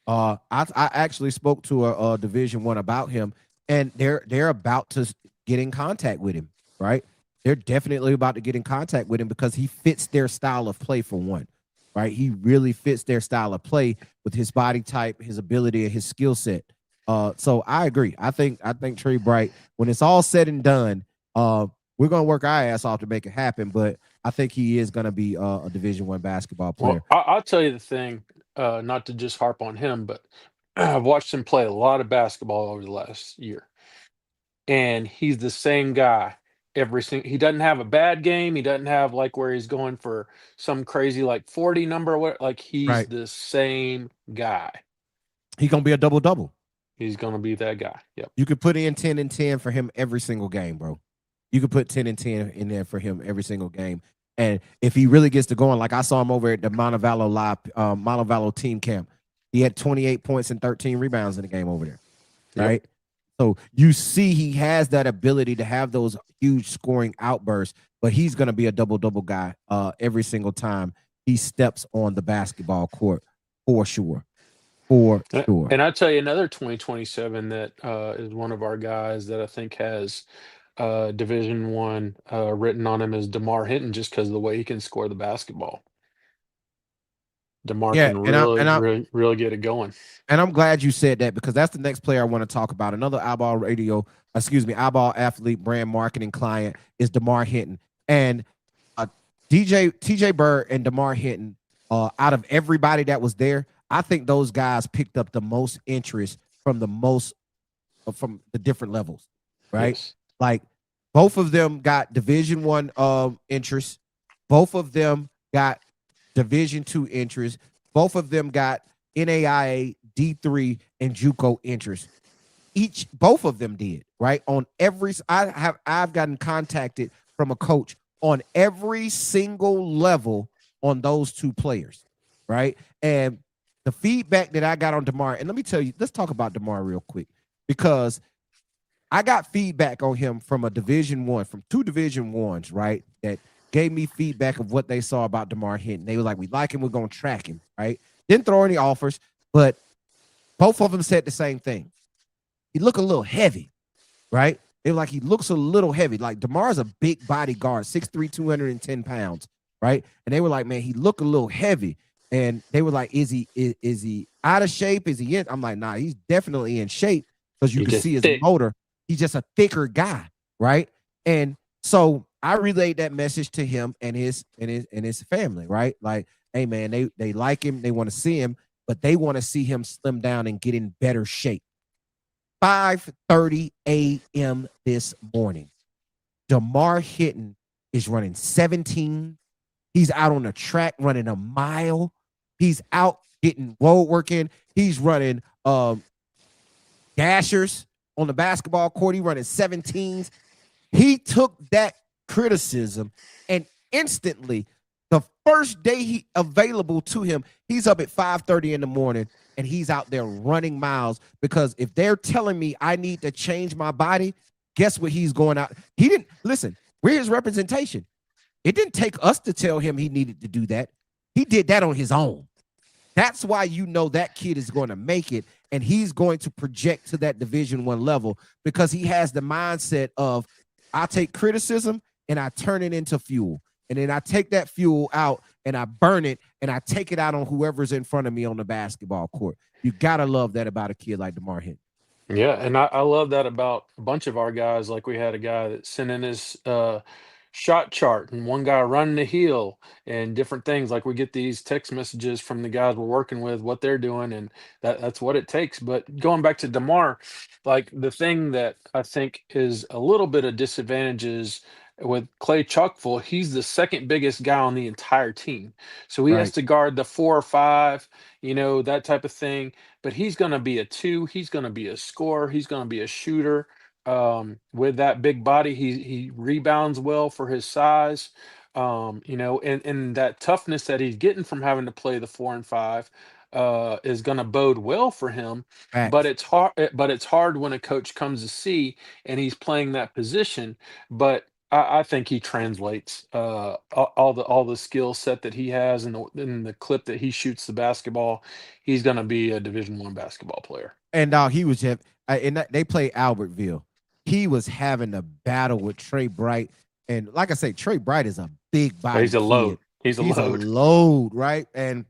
I actually spoke to a Division I about him, and they're about to get in contact with him, right? They're definitely about to get in contact with him because he fits their style of play, for one, right? He really fits their style of play with his body type, his ability, and his skill set. So I agree. I think Trey Bright, when it's all said and done, we're gonna work our ass off to make it happen. But I think he is gonna be a Division I basketball player. Well, I'll tell you the thing, not to just harp on him, but I've watched him play a lot of basketball over the last year, and he's the same guy. He doesn't have a bad game. He doesn't have like where he's going for some crazy like 40 number or what. Like he's the same guy. He's gonna be a double-double. He's gonna be that guy. Yep. You could put in 10 and 10 for him every single game, bro. You could put 10 and 10 in there for him every single game. And if he really gets to going, like I saw him over at the Montevallo team camp, he had 28 points and 13 rebounds in the game over there. Right. So you see he has that ability to have those huge scoring outbursts, but he's going to be a double-double guy every single time he steps on the basketball court, for sure. For sure. And I tell you another 2027 that is one of our guys that I think has Division One written on him is DeMar Hinton, just because of the way he can score the basketball. DeMar Yeah, can and I and I really get it going. and I'm glad you said that, because that's the next player I want to talk about. Another iBall athlete brand marketing client is DeMar Hinton. And TJ Bird and DeMar Hinton, out of everybody that was there, I think those guys picked up the most interest from from the different levels, right? Yes. Like both of them got Division One interest. Both of them got Division Two interest. Both of them got NAIA, D3, and JUCO interest. Both of them did, right? On every, I've gotten contacted from a coach on every single level on those two players, right? And the feedback that I got on DeMar, and let me tell you, let's talk about DeMar real quick, because I got feedback on him from a Division One, from two Division Ones, right? That gave me feedback of what they saw about DeMar Hinton. They were like, we like him, we're gonna track him, right? Didn't throw any offers, but both of them said the same thing. He looked a little heavy, right? They were like, he looks a little heavy. Like DeMar's a big body guard, 6'3", 210 pounds, right? And they were like, man, he looked a little heavy. And they were like, is he out of shape? Is he in? I'm like, nah, he's definitely in shape, because you can see his motor. He's just a thicker guy, right? And so I relayed that message to him and his family, right? Like, hey man, they like him, they want to see him, but they want to see him slim down and get in better shape. 5:30 a.m. this morning, DeMar Hinton is running 17. He's out on the track running a mile. He's out getting road work in. He's running dashers on the basketball court. He running 17s. He took that criticism and instantly, the first day he available to him, he's up at 5:30 in the morning and he's out there running miles, because if they're telling me I need to change my body, guess what he's going out. He didn't listen. We're his representation. It didn't take us to tell him he needed to do that. He did that on his own. That's why you know that kid is going to make it, and he's going to project to that Division One level, because he has the mindset of, I take criticism and I turn it into fuel. And then I take that fuel out and I burn it and I take it out on whoever's in front of me on the basketball court. You got to love that about a kid like DeMar Hinton. Yeah, and I love that about a bunch of our guys. Like we had a guy that sent in his shot chart, and one guy running the heel and different things. Like we get these text messages from the guys we're working with, what they're doing, and that's what it takes. But going back to DeMar, like the thing that I think is a little bit of disadvantages with Clay Chalkful, he's the second biggest guy on the entire team. So he has Right. to guard the 4 or 5, that type of thing. But he's going to be a 2. He's going to be a scorer. He's going to be a shooter. With that big body, he rebounds well for his size. And that toughness that he's getting from having to play the 4 and 5 is going to bode well for him. But Facts. it's hard. But it's hard when a coach comes to see and he's playing that position. But I think he translates all the skill set that he has and the clip that he shoots the basketball. He's going to be a Division One basketball player. And he was just, they play Albertville. He was having a battle with Trey Bright. And like I say, Trey Bright is a big body. He's a load. He's a load, right? And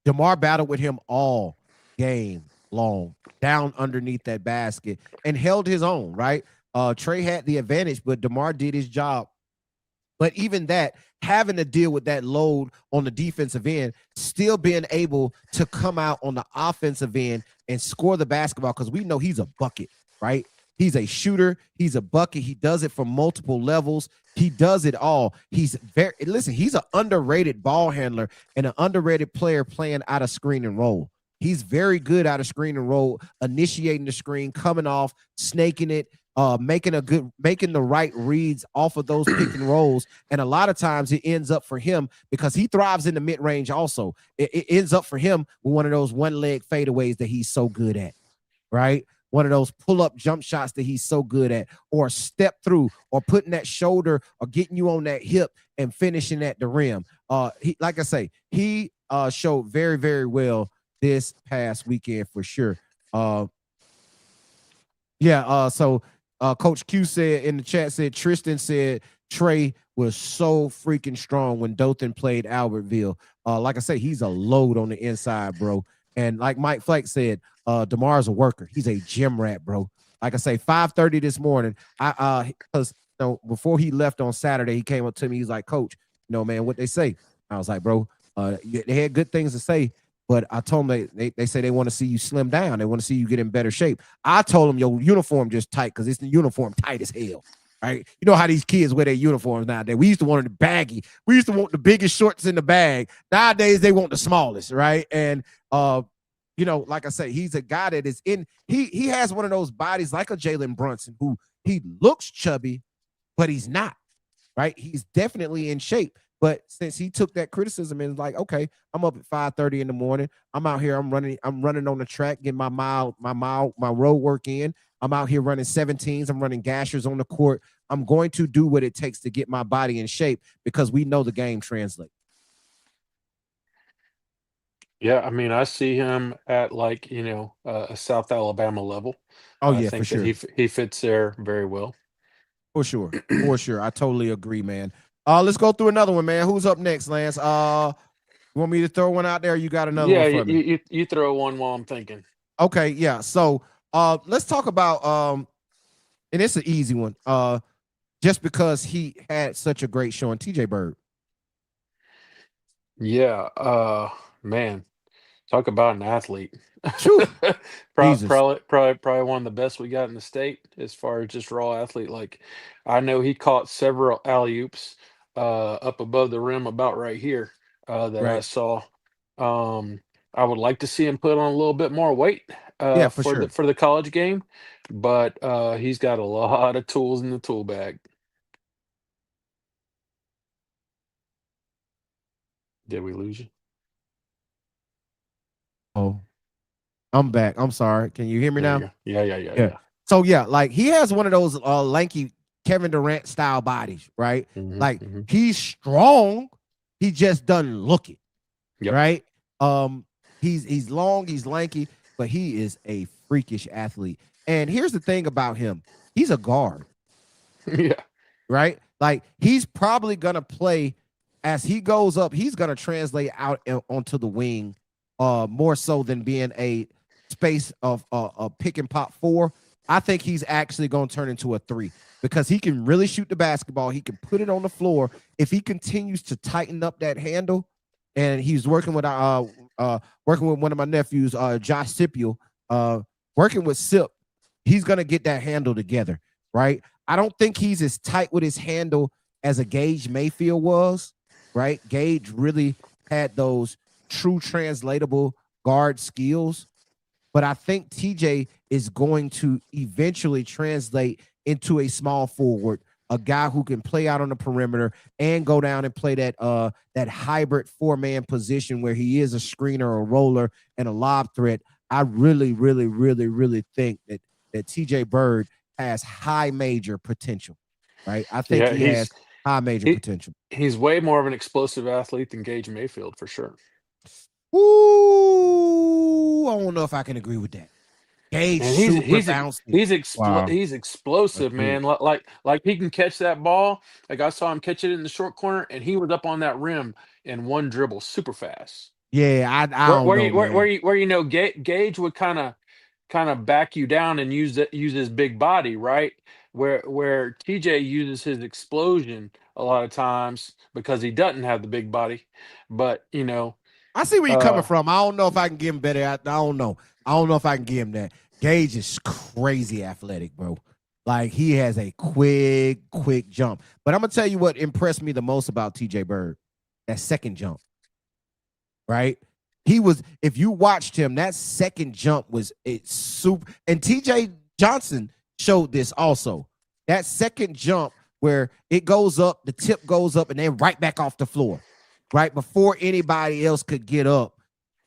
DeMar battled with him all game long, down underneath that basket, and held his own, right? Trey had the advantage, but DeMar did his job. But even that, having to deal with that load on the defensive end, still being able to come out on the offensive end and score the basketball, because we know he's a bucket, right? He's a shooter. He's a bucket. He does it from multiple levels. He does it all. He's an underrated ball handler and an underrated player playing out of screen and roll. He's very good out of screen and roll, initiating the screen, coming off, snaking it, making the right reads off of those pick and rolls. And a lot of times it ends up for him, because he thrives in the mid-range also. It ends up for him with one of those one-leg fadeaways that he's so good at, right? one of those pull-up jump shots that he's so good at, or step through, or putting that shoulder, or getting you on that hip and finishing at the rim. Like I say, he showed very, very well this past weekend for sure. So Coach Q said in the chat, said Tristan said Trey was so freaking strong when Dothan played Albertville. Like I say, he's a load on the inside, bro. And like Mike Flake said, DeMar's a worker. He's a gym rat, bro. Like I say, 5:30 this morning. Because before he left on Saturday, he came up to me. He's like, Coach, man, what they say? I was like, bro, they had good things to say. But I told them they say they want to see you slim down. They want to see you get in better shape. I told them your uniform just tight because it's the uniform tight as hell. Right? You know how these kids wear their uniforms nowadays. We used to want the baggy. We used to want the biggest shorts in the bag. Nowadays, they want the smallest, right? And like I say, he's a guy that is in. He has one of those bodies like a Jalen Brunson, who he looks chubby, but he's not. Right? He's definitely in shape. But since he took that criticism and like, okay, I'm up at 5:30 in the morning. I'm out here. I'm running on the track, getting my road work in. I'm out here running 17s. I'm running gashers on the court. I'm going to do what it takes to get my body in shape because we know the game translates. Yeah, I mean, I see him at like, a South Alabama level. Oh, I yeah, think for that sure. he fits there very well. For sure. For sure. I totally agree, man. Let's go through another one, man. Who's up next, Lance? You want me to throw one out there? Or you got another one for me? You throw one while I'm thinking. Okay, yeah. So let's talk about and it's an easy one. Just because he had such a great showing, TJ Bird. Yeah, man, talk about an athlete. Jesus. Probably one of the best we got in the state as far as just raw athlete. Like, I know he caught several alley-oops up above the rim about right here that I Right. saw. I would like to see him put on a little bit more weight Yeah, for sure. for the college game, but he's got a lot of tools in the tool bag. Did we lose you? Oh, I'm back. I'm sorry. Can you hear me There you now? go. Yeah. So yeah, like he has one of those lanky Kevin Durant style bodies, right? Like he's strong, he just doesn't look it. Yep. Right? He's long, he's lanky, but he is a freakish athlete. And here's the thing about him. He's a guard. Yeah. Right? Like he's probably gonna play as he goes up, he's gonna translate out onto the wing more so than being a space of a pick and pop 4. I think he's actually going to turn into a 3 because he can really shoot the basketball. He can put it on the floor. If he continues to tighten up that handle, and he's working with one of my nephews, Josh Sipio, working with Sip, he's going to get that handle together, right? I don't think he's as tight with his handle as a Gage Mayfield was, right? Gage really had those true translatable guard skills. But I think TJ is going to eventually translate into a small forward, a guy who can play out on the perimeter and go down and play that hybrid 4-man position where he is a screener, a roller, and a lob threat. I really, really, really, really think that TJ Bird has high major potential, right? I think he has high major potential. He's way more of an explosive athlete than Gage Mayfield for sure. Ooh, I don't know if I can agree with that. Gage, he's explosive, man. Like he can catch that ball. Like I saw him catch it in the short corner, and he was up on that rim in one dribble, super fast. Yeah, I don't know. Where Gage would kind of back you down and use his big body, right? Where TJ uses his explosion a lot of times because he doesn't have the big body, but I see where you're coming from. I don't know if I can give him better. I don't know. I don't know if I can give him that. Gage is crazy athletic, bro. Like he has a quick jump. But I'm gonna tell you what impressed me the most about TJ Bird. That second jump. Right? If you watched him, that second jump was super. And TJ Johnson showed this also. That second jump where it goes up, the tip goes up, and then right back off the floor. Right before anybody else could get up,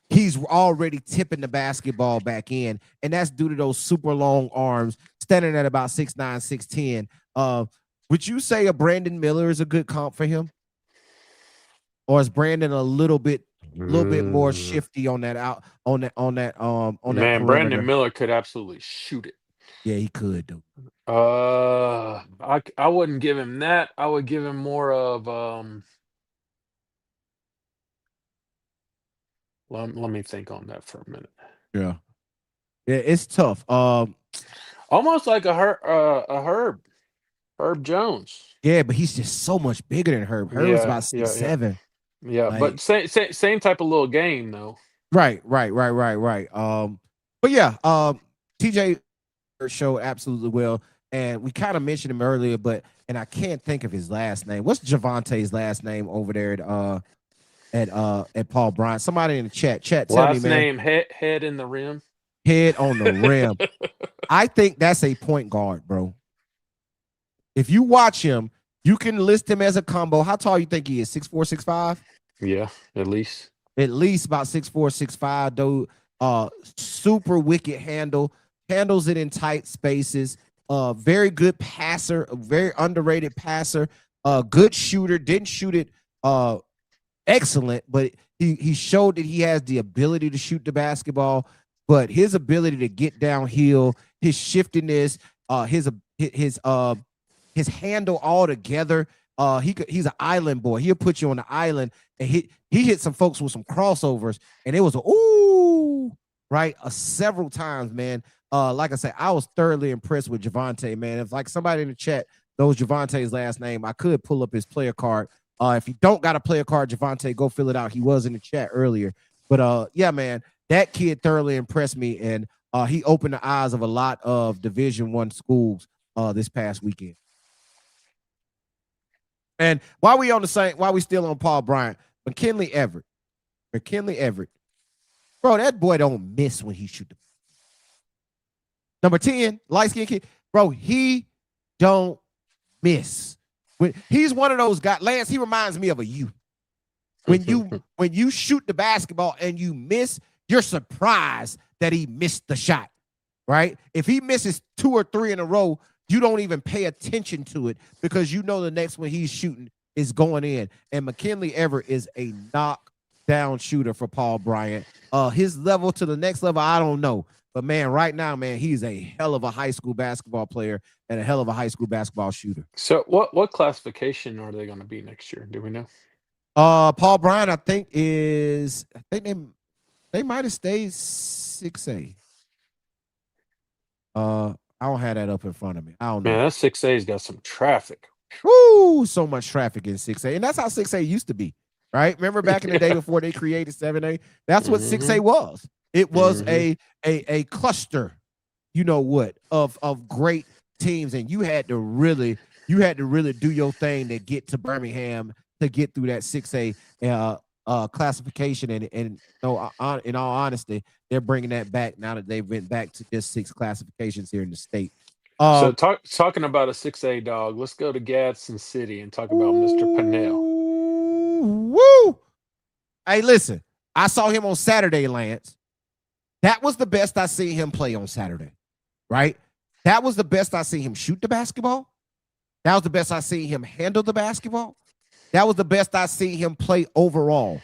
he's already tipping the basketball back in, and that's due to those super long arms, standing at about 6'9", 6'10". Would you say a Brandon Miller is a good comp for him, or is Brandon a little bit more shifty on that that Man, Brandon perimeter? Miller could absolutely shoot it. Yeah, he could do. I wouldn't give him that. I would give him more of let me think on that for a minute. Yeah, it's tough. Almost like a Herb Jones. Yeah, but he's just so much bigger than Herb. Herb was about 6'7". Yeah, Like, but same type of little game though. right. But yeah, TJ showed absolutely well, and we kind of mentioned him earlier, and I can't think of his last name. What's Javante's last name over there at Paul Bryant? Somebody in the chat, tell me, Last man. name head in the rim. Head on the rim. I think that's a point guard, bro. If you watch him, you can list him as a combo. How tall you think he is? 6'4", 6'5"? Yeah, at least. At least about 6'4", 6'5", dude. Super wicked handles it in tight spaces. Very good passer, a very underrated passer. Good shooter. Didn't shoot it excellent, but he showed that he has the ability to shoot the basketball. But his ability to get downhill, his shiftiness, his handle all together. He's an island boy. He'll put you on the island, and he hit some folks with some crossovers, and it was a ooh, right, several times, man. Like I said, I was thoroughly impressed with Javante, man. If like somebody in the chat knows Javante's last name, I could pull up his player card. If you don't got a player card, Javante, go fill it out. He was in the chat earlier. But yeah, man, that kid thoroughly impressed me, and he opened the eyes of a lot of Division I schools this past weekend. And while we still on Paul Bryant, McKinley Everett, bro, that boy don't miss when he shoot the number 10, light skinned kid, bro. He don't miss. He's one of those guys. Lance, he reminds me of a you. When you shoot the basketball and you miss, you're surprised that he missed the shot, right? If he misses 2 or 3 in a row, you don't even pay attention to it because you know the next one he's shooting is going in. And McKinley Everett is a knockdown shooter for Paul Bryant. His level to the next level, I don't know. But, man, right now, man, he's a hell of a high school basketball player and a hell of a high school basketball shooter. So what classification are they going to be next year? Do we know? Paul Bryant, I think they might have stayed 6A. I don't have that up in front of me. I don't know. Man, that 6A's got some traffic. Woo, so much traffic in 6A. And that's how 6A used to be, right? Remember back in the day before they created 7A? That's what 6A was. It was a cluster, you know what, of great teams, and you had to really do your thing to get to Birmingham to get through that 6A classification. And in all honesty, they're bringing that back now that they've went back to just 6 classifications here in the state. So talking about a 6A dog, let's go to Gadsden City and talk about Mr. Pennell. Woo! Hey, listen, I saw him on Saturday, Lance. That was the best I see him play on Saturday, right? That was the best I see him shoot the basketball. That was the best I see him handle the basketball. That was the best I see him play overall.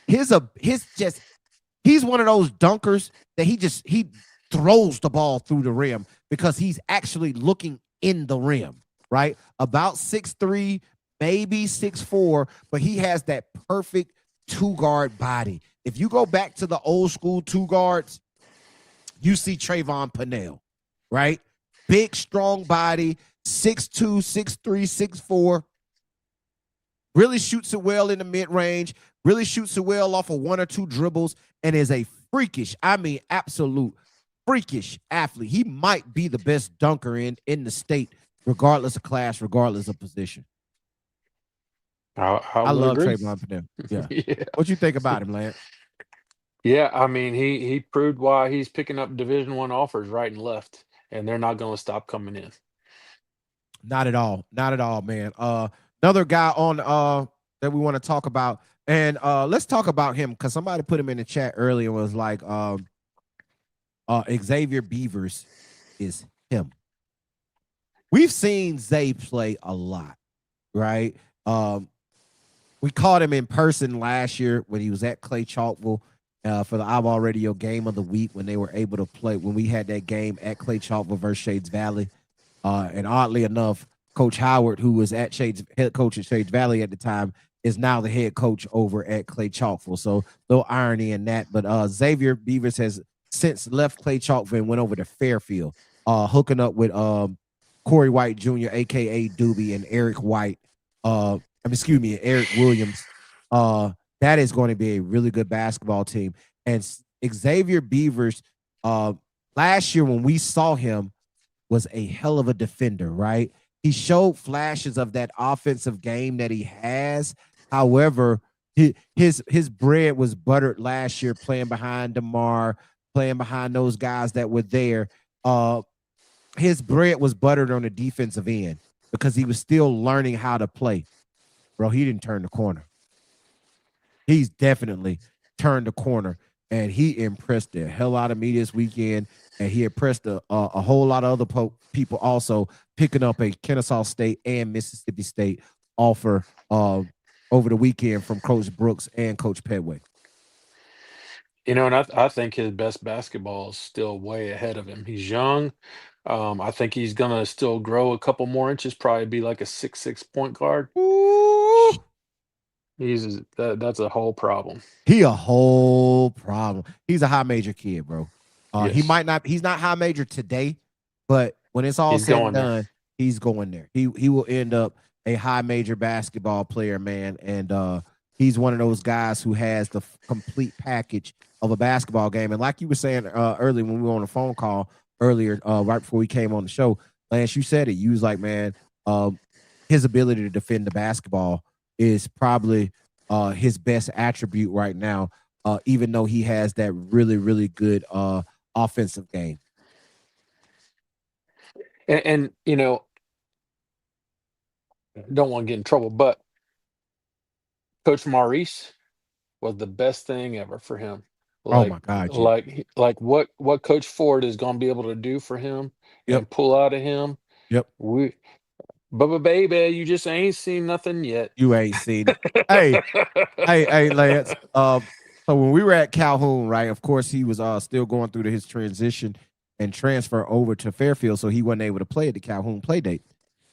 He's one of those dunkers that he throws the ball through the rim because he's actually looking in the rim, right? About 6'3", maybe 6'4", but he has that perfect 2-guard body. If you go back to the old school 2 guards, you see Trayvon Pennell, right? Big, strong body, 6'2", 6'3", 6'4". Really shoots it well in the mid-range, really shoots it well off of 1 or 2 dribbles, and is a freakish, I mean absolute freakish athlete. He might be the best dunker in the state, regardless of class, regardless of position. I love Trayvon Pennell. Yeah. Yeah. What you think about him, Lance? Yeah, I mean, he proved why he's picking up Division I offers right and left, and they're not going to stop coming in. Not at all, man. Another guy on that we want to talk about, And let's talk about him because somebody put him in the chat earlier and was like, Xavier Beavers is him. We've seen Zay play a lot, right? We caught him in person last year when he was at Clay Chalkville for the iBall Radio Game of the Week when they were able to play, when we had that game at Clay Chalkville versus Shades Valley. And oddly enough, Coach Howard, who was at head coach at Shades Valley at the time, is now the head coach over at Clay Chalkville. So little irony in that. But Xavier Beavers has since left Clay Chalkville and went over to Fairfield, hooking up with Corey White Jr., aka Doobie, and Eric White. Eric Williams. That is going to be a really good basketball team. And Xavier Beavers, last year when we saw him, was a hell of a defender, right? He showed flashes of that offensive game that he has. However, his bread was buttered last year playing behind DeMar, playing behind those guys that were there. His bread was buttered on the defensive end because he was still learning how to play. Bro, he didn't turn the corner. He's definitely turned the corner, and he impressed the hell out of me this weekend, and he impressed a whole lot of other people also, picking up a Kennesaw State and Mississippi State offer over the weekend from Coach Brooks and Coach Petway. You know, and I think his best basketball is still way ahead of him. He's young. I think he's gonna still grow a couple more inches, probably be like a 6'6" point guard. Ooh. That's a whole problem. He a whole problem. He's a high major kid, bro. Yes. He's not high major today, but when it's all said and done, he's going there. He will end up a high major basketball player, man. And he's one of those guys who has the complete package of a basketball game. And like you were saying earlier when we were on the phone call earlier, right before we came on the show, Lance, you said it. You was like, man, his ability to defend the basketball is probably his best attribute right now, even though he has that really, really good offensive game. And you know, don't want to get in trouble, but Coach Maurice was the best thing ever for him. Oh my God! Like what Coach Ford is going to be able to do for him and pull out of him. Yep. But baby, you just ain't seen nothing yet. You ain't seen it. hey, Lance. So when we were at Calhoun, right? Of course, he was still going through his transition and transfer over to Fairfield, so he wasn't able to play at the Calhoun play date.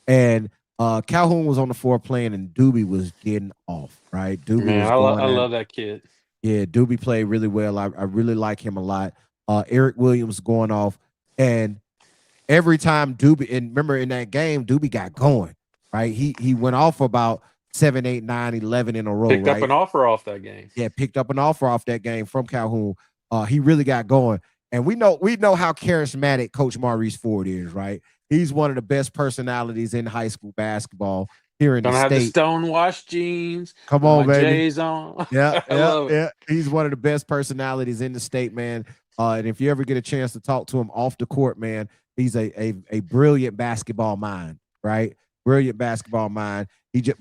And Calhoun was on the floor playing, and Doobie was getting off. Right? Doobie. Man, I love that kid. Yeah, Doobie played really well. I really like him a lot. Eric Williams going off, and every time Doobie, and remember in that game, Doobie got going, right? He went off about 7, 8, 9, 11 in a row. Picked up an offer off that game. Yeah, picked up an offer off that game from Calhoun. He really got going. And we know how charismatic Coach Maurice Ford is, right? He's one of the best personalities in high school basketball here in the state. Don't have the stonewashed jeans. Come on, baby. J's on. Yeah. He's one of the best personalities in the state, man. And if you ever get a chance to talk to him off the court, man, he's a brilliant basketball mind, right? Brilliant basketball mind.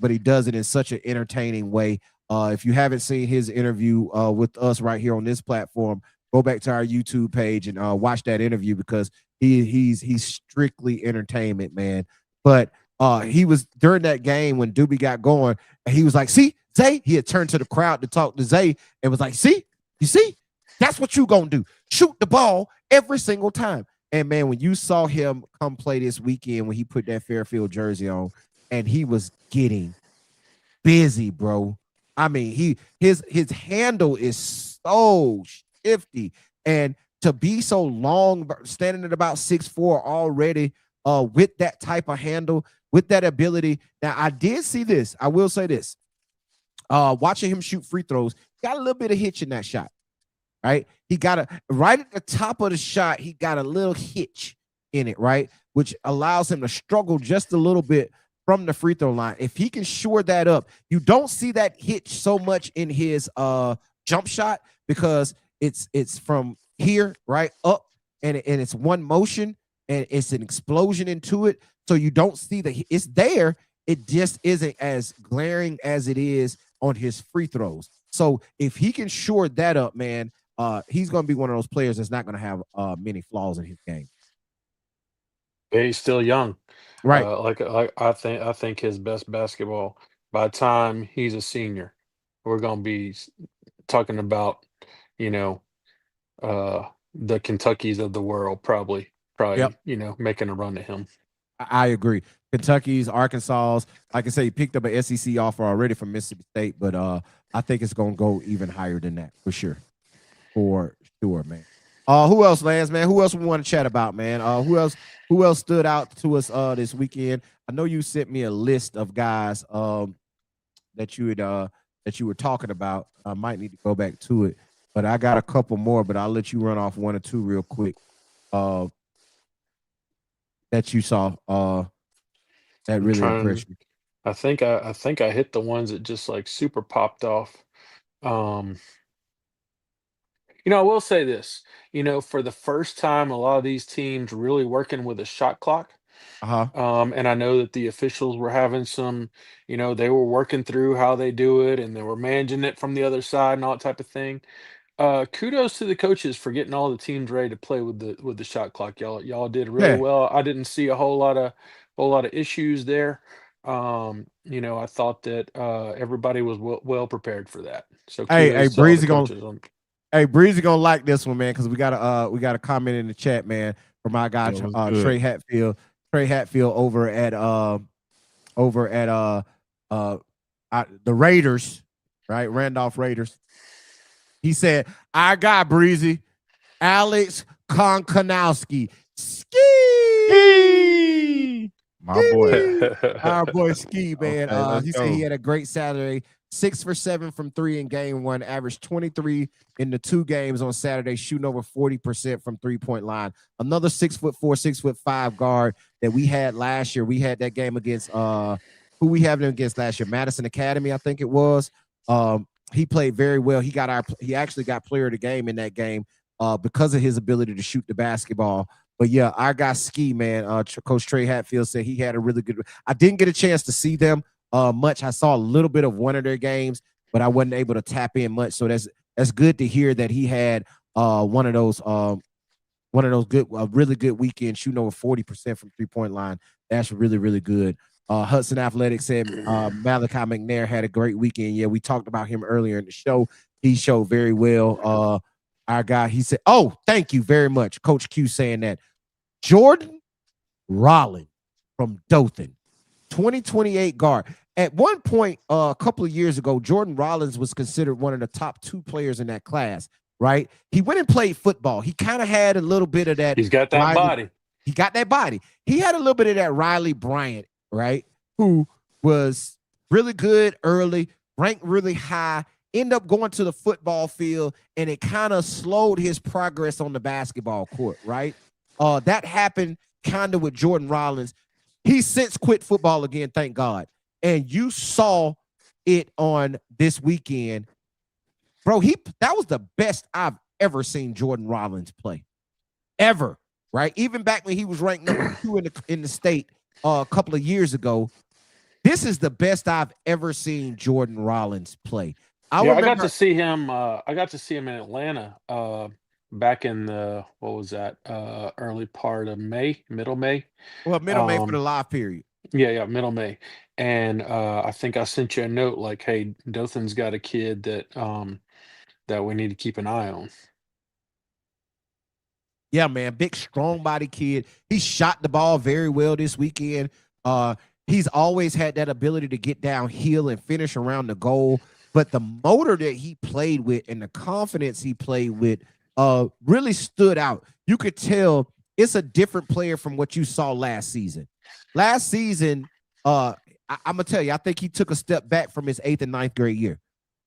But he does it in such an entertaining way. If you haven't seen his interview with us right here on this platform, go back to our YouTube page and watch that interview because he's strictly entertainment, man. But he was during that game when Doobie got going, and he was like, "See, Zay." He had turned to the crowd to talk to Zay and was like, "See, you see, that's what you gonna do. Shoot the ball every single time." And man, when you saw him come play this weekend, when he put that Fairfield jersey on, and he was getting busy, bro. I mean, his handle is so shifty, and to be so long, standing at about 6'4" already, with that type of handle, with that ability. Now, I did see this. I will say this. Watching him shoot free throws, got a little bit of hitch in that shot. Right, he got right at the top of the shot. He got a little hitch in it, right, which allows him to struggle just a little bit from the free throw line. If he can shore that up, you don't see that hitch so much in his jump shot because it's from here right up, and it's one motion, and it's an explosion into it. So you don't see it's there. It just isn't as glaring as it is on his free throws. So if he can shore that up, man, he's going to be one of those players that's not going to have many flaws in his game. He's still young. Right. I think his best basketball by the time he's a senior, we're gonna be talking about, you know, the Kentuckys of the world Yep. probably, making a run to him. I agree. Kentucky's, Arkansas's, like I say, he picked up an SEC offer already from Mississippi State, but I think it's going to go even higher than that for sure. For sure, man. Who else, Lance, man? Who else we want to chat about, man? Who else stood out to us this weekend? I know you sent me a list of guys that you were talking about. I might need to go back to it, but I got a couple more, but I'll let you run off one or two real quick. That you saw that really impressed me. I think I hit the ones that just like super popped off. I will say this, for the first time, a lot of these teams really working with a shot clock. Uh-huh. And I know that the officials were having some, they were working through how they do it and they were managing it from the other side and all that type of thing. Kudos to the coaches for getting all the teams ready to play with the shot clock. Y'all did really Yeah. well. I didn't see a whole lot of issues there. I thought that everybody was well prepared for that. So kudos to all the coaches. Breezy gonna like this one, man, because we got a comment in the chat, man, from my guy Trey Hatfield. Trey Hatfield over at the Raiders, right? Randolph Raiders. He said, "I got Breezy, Alex Konkanowski, ski, my boy, our boy Ski, man." Okay, he said he had a great Saturday. 6 for 7 from 3 in game one, averaged 23 in the 2 games on Saturday, shooting over 40% from 3-point line. Another 6'4", 6'5" guard that we had last year. We had that game against who we had him against last year, Madison Academy, I think it was. He played very well. He actually got player of the game in that game because of his ability to shoot the basketball. But yeah, our guy Ski, man, Coach Trey Hatfield said he had a really good. I didn't get a chance to see them much. I saw a little bit of one of their games, but I wasn't able to tap in much. So that's good to hear that he had one of those good, really good weekend, shooting over 40% from 3-point line. That's really, really good. Hudson Athletics said Malachi McNair had a great weekend. Yeah, we talked about him earlier in the show. He showed very well. Our guy, he said, "Oh, thank you very much, Coach Q," saying that Jordan Rollins from Dothan, 2028 guard. At one point, a couple of years ago, Jordan Rollins was considered one of the top 2 players in that class, right? He went and played football. He kind of had a little bit of that. He's got that body. He got that body. He had a little bit of that Riley Bryant, right? Who was really good early, ranked really high, ended up going to the football field, and it kind of slowed his progress on the basketball court, right? That happened kind of with Jordan Rollins. He's since quit football again, thank God. And you saw it on this weekend. Bro, that was the best I've ever seen Jordan Rollins play. Ever, right? Even back when he was ranked number 2 in the state a couple of years ago. This is the best I've ever seen Jordan Rollins play. I got to see him. I got to see him in Atlanta back in the early part of May, middle May. Well, middle May for the live period. Yeah, middle May. And I think I sent you a note like, "Hey, Dothan's got a kid that we need to keep an eye on." Yeah, man, big, strong body kid. He shot the ball very well this weekend. He's always had that ability to get downhill and finish around the goal. But the motor that he played with and the confidence he played with really stood out. You could tell it's a different player from what you saw last season. Last season, I'm going to tell you, I think he took a step back from his 8th and 9th grade year,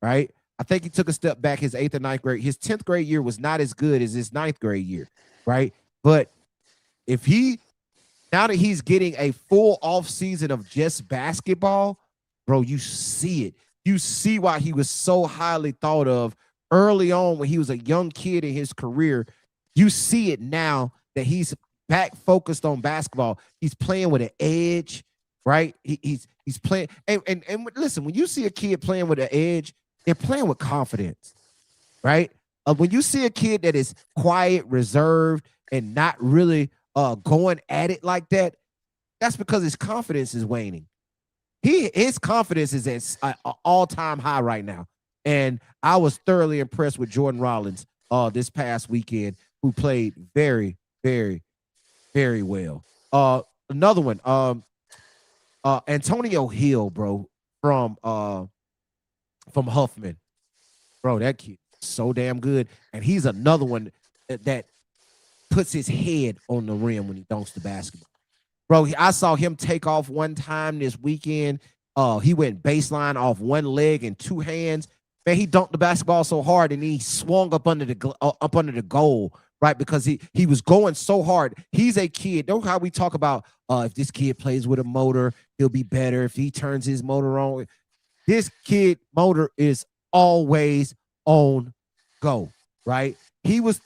right? I think he took a step back his 8th and 9th grade. His 10th grade year was not as good as his 9th grade year, right? But now that he's getting a full off season of just basketball, bro, you see it. You see why he was so highly thought of early on when he was a young kid in his career. You see it now that he's back focused on basketball. He's playing with an edge, right? He's playing, and listen, when you see a kid playing with an edge, they're playing with confidence, right? When you see a kid that is quiet, reserved, and not really going at it like that, that's because his confidence is waning. His confidence is at an all-time high right now. And I was thoroughly impressed with Jordan Rollins this past weekend, who played very, very, very well. Another one, Antonio Hill, bro, from Huffman. Bro, that kid so damn good. And he's another one that puts his head on the rim when he dunks the basketball. Bro, I saw him take off one time this weekend. He went baseline off one leg and two hands. Man, he dunked the basketball so hard, and he swung up under the goal, right? Because he was going so hard. He's a kid. Don't how we talk about if this kid plays with a motor, he'll be better if he turns his motor on. This kid motor is always on go, right? He was.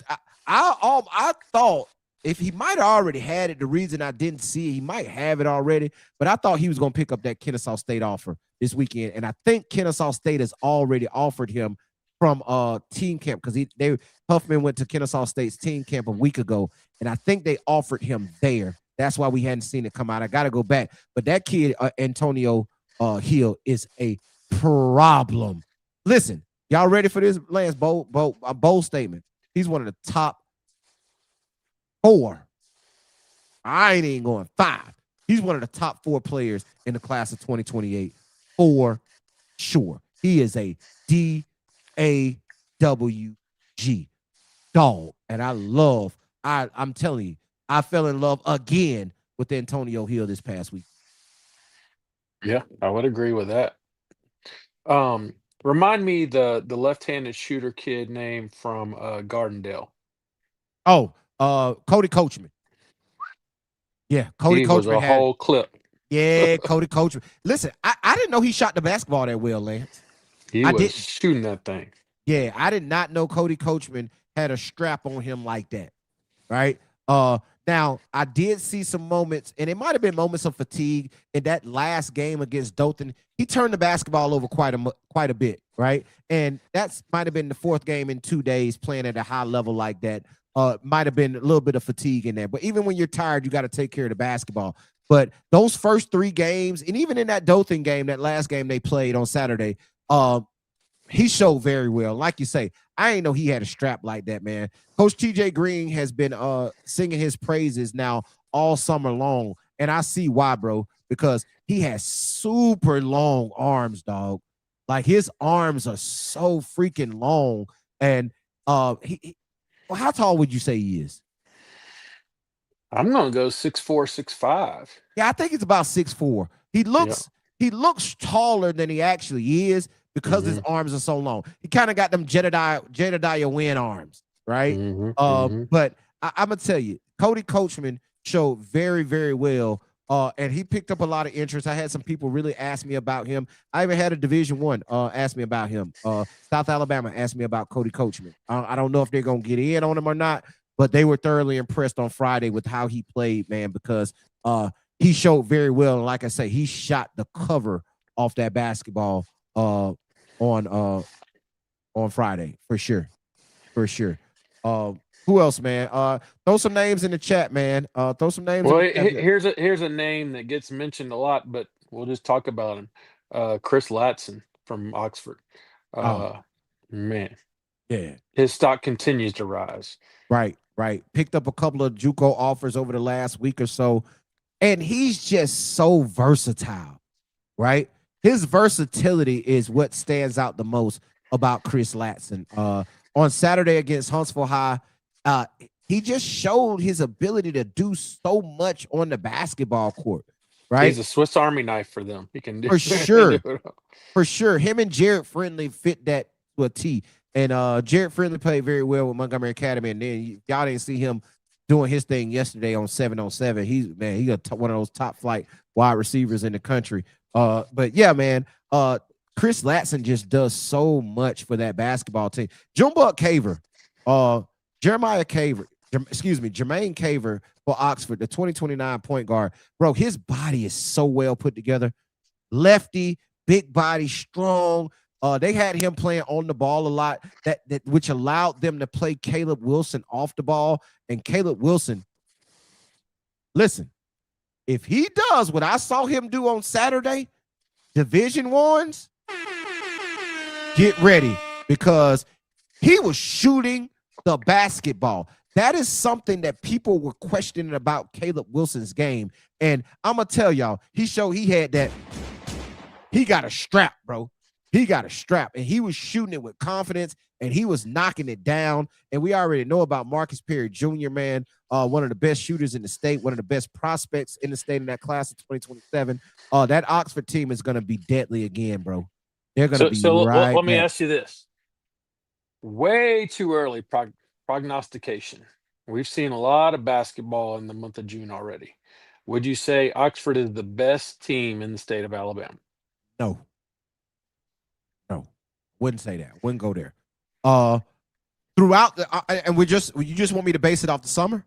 I thought if he might have already had it, the reason I didn't see it, he might have it already, but I thought he was going to pick up that Kennesaw State offer this weekend. And I think Kennesaw State has already offered him from team camp, because Huffman went to Kennesaw State's team camp a week ago, and I think they offered him there. That's why we hadn't seen it come out. I got to go back. But that kid, Antonio Hill, is a problem. Listen, y'all ready for this? Lance, bold statement. He's one of the top 4. I ain't even going 5. He's one of the top 4 players in the class of 2028 for sure. He is a DAWG dog, and I'm telling you, I fell in love again with Antonio Hill this past week. Yeah, I would agree with that. Remind me the left-handed shooter kid name from Gardendale. Oh, Cody Coachman. Yeah, Cody He Coachman was a whole clip. Yeah, Cody Coachman. Listen, I didn't know he shot the basketball that well, Lance. He was shooting that thing. Yeah, I did not know Cody Coachman had a strap on him like that, right? Now, I did see some moments, and it might have been moments of fatigue in that last game against Dothan. He turned the basketball over quite a bit, right? And that might have been the 4th game in 2 days playing at a high level like that. Might have been a little bit of fatigue in there. But even when you're tired, you got to take care of the basketball. But those first 3 games, and even in that Dothan game, that last game they played on Saturday, he showed very well. Like you say, I ain't know he had a strap like that, man. Coach TJ Green has been singing his praises now all summer long, and I see why, bro, because he has super long arms, dog. Like, his arms are so freaking long, and well, how tall would you say he is? I'm gonna go 6'4", 6'5". Yeah, I think it's about 6'4". He looks taller than he actually is, because his arms are so long. He kind of got them Jedediah Wynn arms, right? But I'm going to tell you, Cody Coachman showed very, very well, and he picked up a lot of interest. I had some people really ask me about him. I even had a Division I ask me about him. South Alabama asked me about Cody Coachman. I don't know if they're going to get in on him or not, but they were thoroughly impressed on Friday with how he played, man, because he showed very well. And like I say, he shot the cover off that basketball on Friday for sure. Who else, man? Throw some names in the chat, man. Throw some names. Well, here's a name that gets mentioned a lot, but we'll just talk about him. Chris Latson from Oxford. Man, yeah, his stock continues to rise. Right. Picked up a couple of JUCO offers over the last week or so, and he's just so versatile, right? His versatility is what stands out the most about Chris Latson. On Saturday against Huntsville High, he just showed his ability to do so much on the basketball court, right? He's a Swiss Army knife for them. He can do for sure. For sure. Him and Jared Friendly fit that to a T. And Jared Friendly played very well with Montgomery Academy, and then y'all didn't see him doing his thing yesterday on 7-on-7. He's one of those top flight wide receivers in the country. But yeah, man, Chris Latson just does so much for that basketball team. Junebug Caver, Jeremiah Caver, Jermaine Caver for Oxford, the 2029 point guard. Bro, his body is so well put together. Lefty, big body, strong. They had him playing on the ball a lot, that which allowed them to play Caleb Wilson off the ball. And Caleb Wilson, listen, if he does what I saw him do on Saturday, Division Ones, get ready, because he was shooting the basketball. That is something that people were questioning about Caleb Wilson's game. And I'm going to tell y'all, he had that. He got a strap, bro. He got a strap, and he was shooting it with confidence, and he was knocking it down. And we already know about Marcus Perry Jr., man, one of the best shooters in the state, one of the best prospects in the state in that class of 2027. That Oxford team is going to be deadly again, bro. They're going to be right. Let me ask you this. Way too early prognostication. We've seen a lot of basketball in the month of June already. Would you say Oxford is the best team in the state of Alabama? No. Wouldn't say that. Wouldn't go there. Throughout and you just want me to base it off the summer?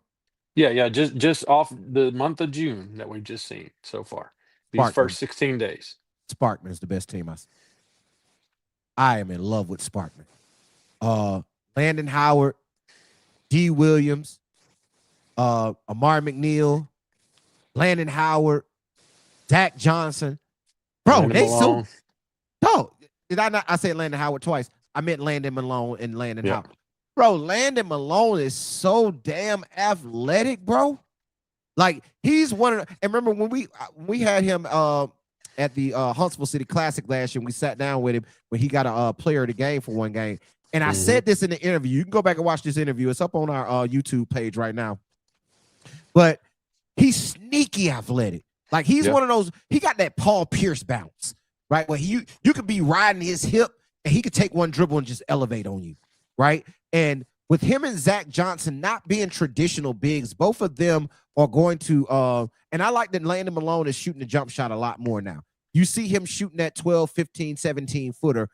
Yeah, just off the month of June that we've just seen so far. These first 16 days. Sparkman is the best team I see. I am in love with Sparkman. Landon Howard, D. Williams, Amar McNeil, Landon Howard, Zach Johnson. Bro, Landon they Malone. so. No, did I not? I said Landon Howard twice. I meant Landon Malone and Landon Howard. Bro, Landon Malone is so damn athletic, bro. Like, he's one of the, and remember when we had him at the Huntsville City Classic last year, we sat down with him when he got a player of the game for one game. And I said this in the interview. You can go back and watch this interview. It's up on our YouTube page right now. But he's sneaky athletic. Like, he's one of those, he got that Paul Pierce bounce, right? Where you could be riding his hip and he could take one dribble and just elevate on you, right? And with him and Zach Johnson not being traditional bigs, both of them are going to and I like that Landon Malone is shooting the jump shot a lot more now. You see him shooting that 12, 15, 17 footer.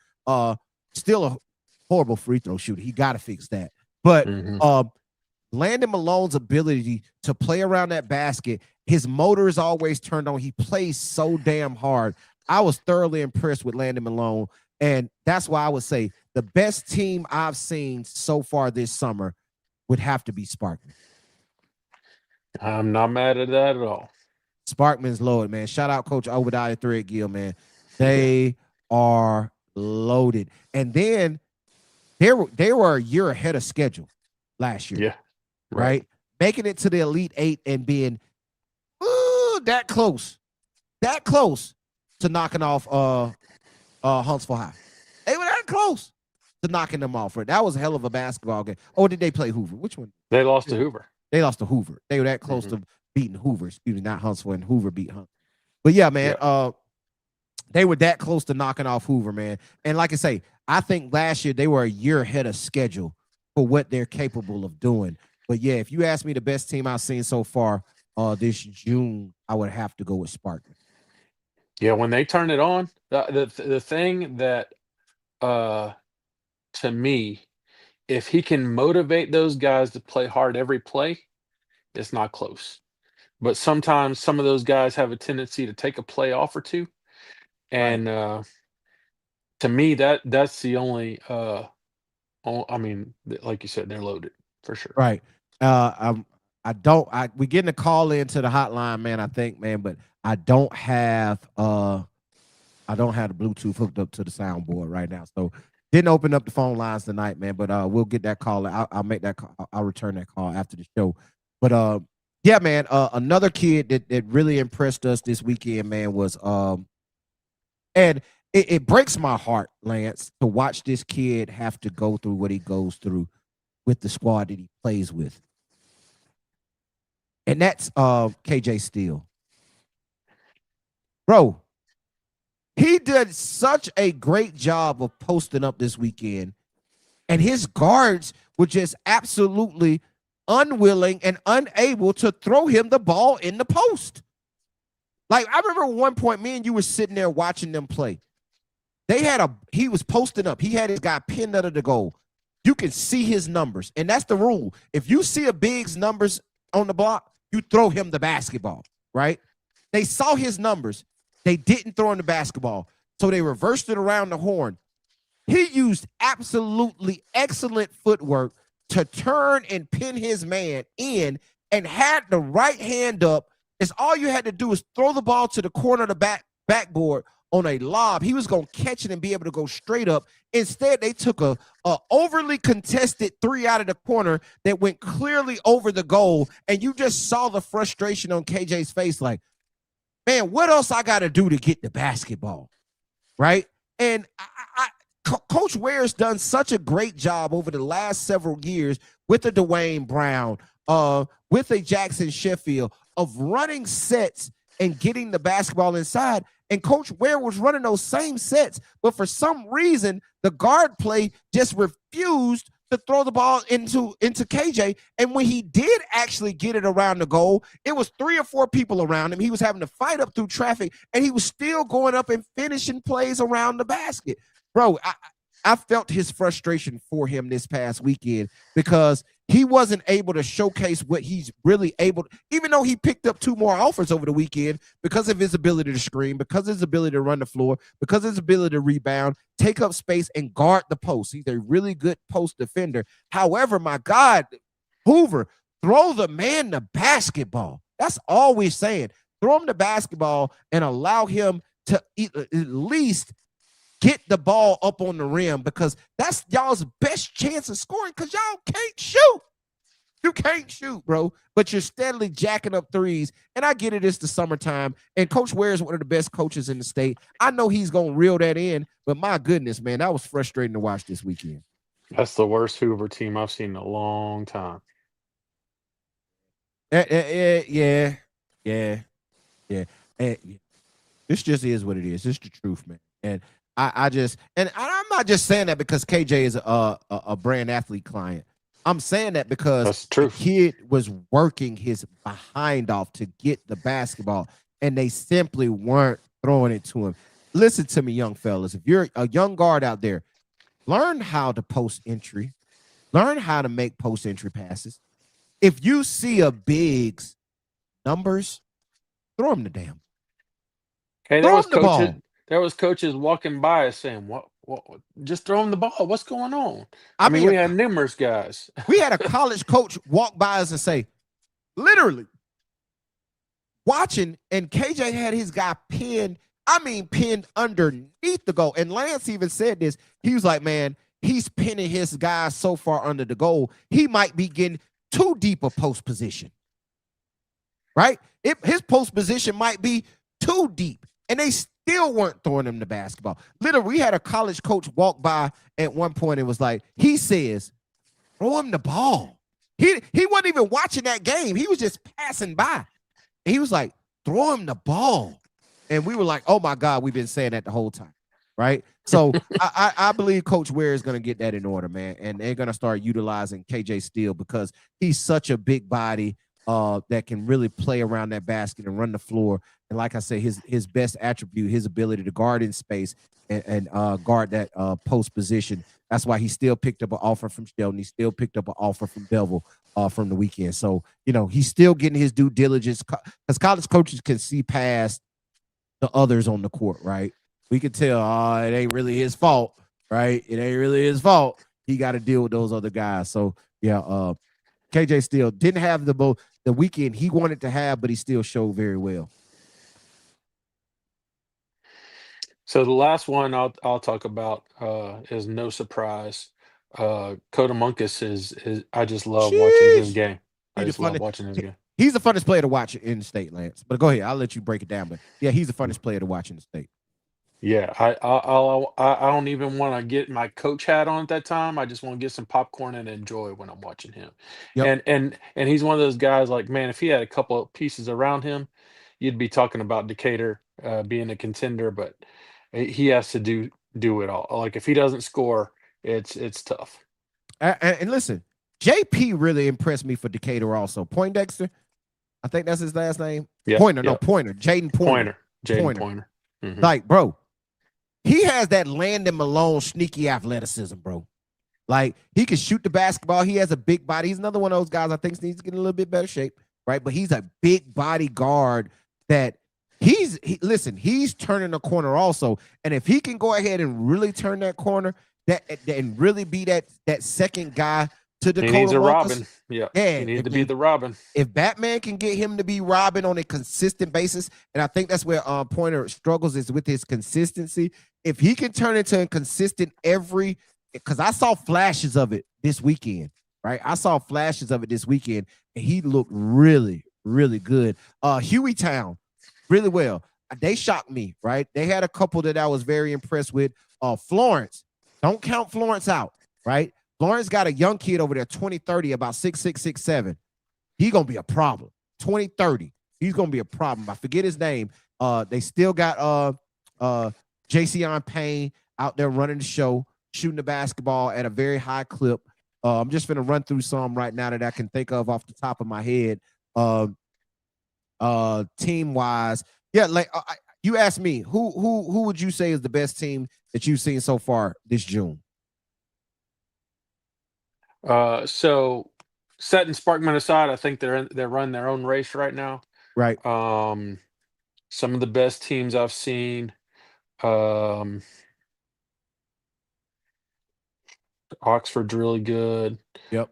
Still a horrible free throw shooter. He got to fix that. But Landon Malone's ability to play around that basket, his motor is always turned on. He plays so damn hard. I was thoroughly impressed with Landon Malone. And that's why I would say the best team I've seen so far this summer would have to be Sparkman. I'm not mad at that at all. Sparkman's loaded, man. Shout out Coach Obadiah Threadgill, man. They are loaded. And then they were a year ahead of schedule last year. Yeah. Right? Making it to the Elite Eight and being that close to knocking off Huntsville High. They were that close to knocking them off. That was a hell of a basketball game. Or did they play Hoover? Which one? They lost to Hoover. They lost to Hoover. They were that close to beating Hoover. Excuse me, not Huntsville, and Hoover beat Huntsville. But yeah, man, they were that close to knocking off Hoover, man. And like I say, I think last year they were a year ahead of schedule for what they're capable of doing. But yeah, if you ask me the best team I've seen so far this June, I would have to go with Sparkman. Yeah, when they turn it on, the thing that to me, if he can motivate those guys to play hard every play, it's not close. But sometimes some of those guys have a tendency to take a play off or two. And to me, that's the only I mean, like you said, they're loaded for sure. Right. We getting a call into the hotline, man, I think, man, but I don't have the Bluetooth hooked up to the soundboard right now. So didn't open up the phone lines tonight, man, but we'll get that call. I'll make that call. I'll return that call after the show. But yeah, man, another kid that really impressed us this weekend, man, was and it breaks my heart, Lance, to watch this kid have to go through what he goes through with the squad that he plays with. And that's KJ Steele. Bro, he did such a great job of posting up this weekend, and his guards were just absolutely unwilling and unable to throw him the ball in the post. Like, I remember at one point, me and you were sitting there watching them play. He was posting up. He had his guy pinned under the goal. you can see his numbers. And that's the rule. If you see a big's numbers on the block, you throw him the basketball, right? They saw his numbers. They didn't throw him the basketball. So they reversed it around the horn. He used absolutely excellent footwork to turn and pin his man in and had the right hand up. It's all you had to do is throw the ball to the corner of the backboard on a lob. He was going to catch it and be able to go straight up. Instead, they took a overly contested three out of the corner that went clearly over the goal, and you just saw the frustration on KJ's face like, man, what else I got to do to get the basketball, right? And Coach Ware's done such a great job over the last several years with a Dwayne Brown, with a Jackson Sheffield, of running sets and getting the basketball inside. And Coach Ware was running those same sets, but for some reason, the guard play just refused to throw the ball into KJ. And when he did actually get it around the goal, it was 3 or 4 people around him. He was having to fight up through traffic, and he was still going up and finishing plays around the basket. Bro, I felt his frustration for him this past weekend because he wasn't able to showcase what he's really able to, even though he picked up 2 more offers over the weekend because of his ability to screen, because of his ability to run the floor, because of his ability to rebound, take up space, and guard the post. He's a really good post defender. However, my God, Hoover, throw the man the basketball. That's all we're saying. Throw him the basketball and allow him to at least get the ball up on the rim, because that's y'all's best chance of scoring, because y'all can't shoot. You can't shoot, bro, but you're steadily jacking up threes. And I get it, it's the summertime, and Coach Ware is one of the best coaches in the state. I know he's going to reel that in, but my goodness, man, that was frustrating to watch this weekend. That's the worst Hoover team I've seen in a long time. Yeah. This just is what it is. It's the truth, man. And I'm not just saying that because KJ is a brand athlete client. I'm saying that because the kid was working his behind off to get the basketball, and they simply weren't throwing it to him. Listen to me, young fellas. If you're a young guard out there, learn how to post entry. Learn how to make post entry passes. If you see a big's numbers, throw him the damn. Hey, there was coaches walking by us saying, what, just throw him the ball. What's going on? I mean, we had numerous guys. We had a college coach walk by us and say, literally, watching, and KJ had his guy pinned underneath the goal. And Lance even said this. He was like, man, he's pinning his guy so far under the goal, he might be getting too deep a post position. Right? His post position might be too deep. And they still weren't throwing him the basketball. Literally, we had a college coach walk by at one point and was like, he says, throw him the ball. He wasn't even watching that game. He was just passing by. And he was like, throw him the ball. And we were like, oh, my God, we've been saying that the whole time, right? So I believe Coach Ware is going to get that in order, man. And they're going to start utilizing KJ Steele because he's such a big body that can really play around that basket and run the floor. And like I said, his best attribute, his ability to guard in space and guard that post position. That's why he still picked up an offer from Sheldon. He still picked up an offer from Bevel from the weekend. So, he's still getting his due diligence because college coaches can see past the others on the court, right? We can tell, it ain't really his fault, right? It ain't really his fault. He got to deal with those other guys. So, yeah, KJ Steele didn't have the weekend he wanted to have, but he still showed very well. So the last one I'll talk about is no surprise. Kodamunkas is I just love watching his game. I just love watching his game. He's the funnest player to watch in the state, Lance. But go ahead, I'll let you break it down. But yeah, he's the funnest player to watch in the state. Yeah, I don't even want to get my coach hat on at that time. I just want to get some popcorn and enjoy when I'm watching him. Yep. And he's one of those guys like, man, if he had a couple of pieces around him, you'd be talking about Decatur being a contender, but he has to do it all. Like if he doesn't score, it's tough. And listen, JP really impressed me for Decatur also. Poindexter, I think that's his last name. Yeah, Pointer, yeah. no, Pointer. Jaden Pointer. Jaden Pointer. Mm-hmm. Like, bro, he has that Landon Malone sneaky athleticism, bro. Like, he can shoot the basketball. He has a big body. He's another one of those guys I think needs to get in a little bit better shape, right? But he's a big body guard that listen, he's turning the corner also. And if he can go ahead and really turn that corner and really be that second guy to Dakota He needs a Walker's, Robin. Yeah. yeah, He needs to be the Robin. if Batman can get him to be Robin on a consistent basis, and I think that's where Pointer struggles is with his consistency. If he can turn into a consistent because I saw flashes of it this weekend, right? I saw flashes of it this weekend, and he looked really, really good. Hueytown, really well. They shocked me, right? They had a couple that I was very impressed with. Florence, don't count Florence out, right? Florence got a young kid over there, 2030, about 6'6", 6'7". He gonna be a problem. 2030, he's gonna be a problem. I forget his name. They still got Jayceon Payne out there running the show, shooting the basketball at a very high clip. I'm just gonna run through some right now that I can think of off the top of my head. Team wise, yeah. Like you asked me, who would you say is the best team that you've seen so far this June? So setting Sparkman aside, I think they're running their own race right now. Right. Some of the best teams I've seen. Oxford's really good. Yep.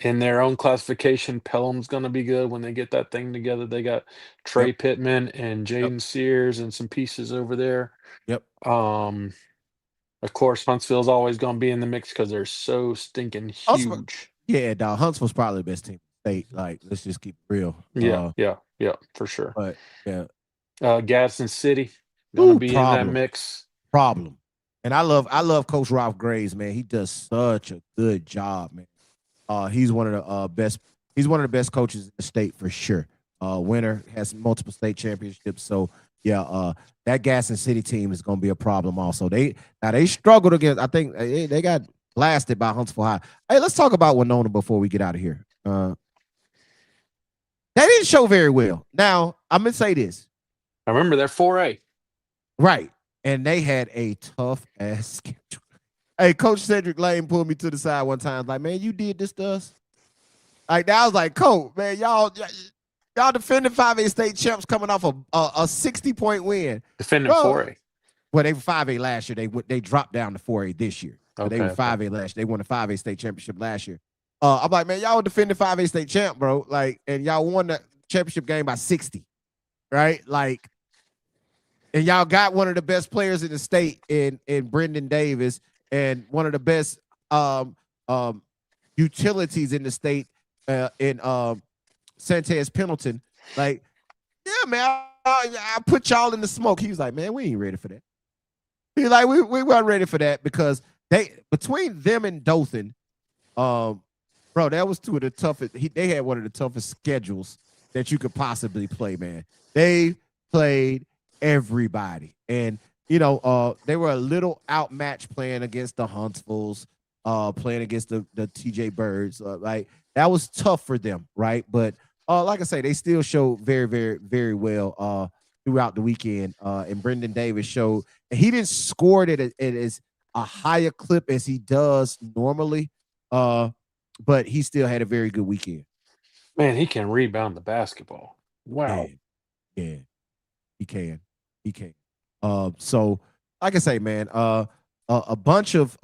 In their own classification, Pelham's gonna be good when they get that thing together. They got Trey Pittman and Jaden Sears and some pieces over there. Yep. Of course, Huntsville's always gonna be in the mix because they're so stinking huge. Yeah, dog. Huntsville's probably the best team in the state. Like, let's just keep it real. Yeah, for sure. But yeah. Gadsden City gonna be in that mix. Problem. And I love Coach Ralph Graves, man. He does such a good job, man. He's one of the best. He's one of the best coaches in the state for sure. Winner, has multiple state championships. So yeah, that Gadsden City team is going to be a problem. Also, they struggled against. I think they got blasted by Huntsville High. Hey, let's talk about Winona before we get out of here. They didn't show very well. Now I'm gonna say this. I remember they're 4A. Right. And they had a tough ass schedule. Hey, Coach Cedric Lane pulled me to the side one time, like, man, you did this to us. Like, that I was like, Coach, man, y'all defending 5A state champs coming off a 60-point win. Defending 4A. Well, they were 5A last year. They dropped down to 4A this year. So they were 5A last year. They won the 5A state championship last year. I'm like, man, y'all defending 5A state champ, bro. Like, and y'all won the championship game by 60, right? Like, and y'all got one of the best players in the state in Brendan Davis and one of the best utilities in the state in Santez Pendleton. Like, yeah, man, I put y'all in the smoke. He was like, man, we ain't ready for that. He's like, we weren't ready for that because between them and Dothan, bro, that was two of the toughest. They had one of the toughest schedules that you could possibly play, man. They played everybody, and they were a little outmatched playing against the Huntsvilles, playing against the TJ Birds. Like, that was tough for them, right? But like I say, they still showed very, very, very well throughout the weekend. And Brendan Davis showed, and he didn't score it at as a higher clip as he does normally, but he still had a very good weekend. Man, he can rebound the basketball. Wow. Yeah, he can. So like I say, man, a bunch of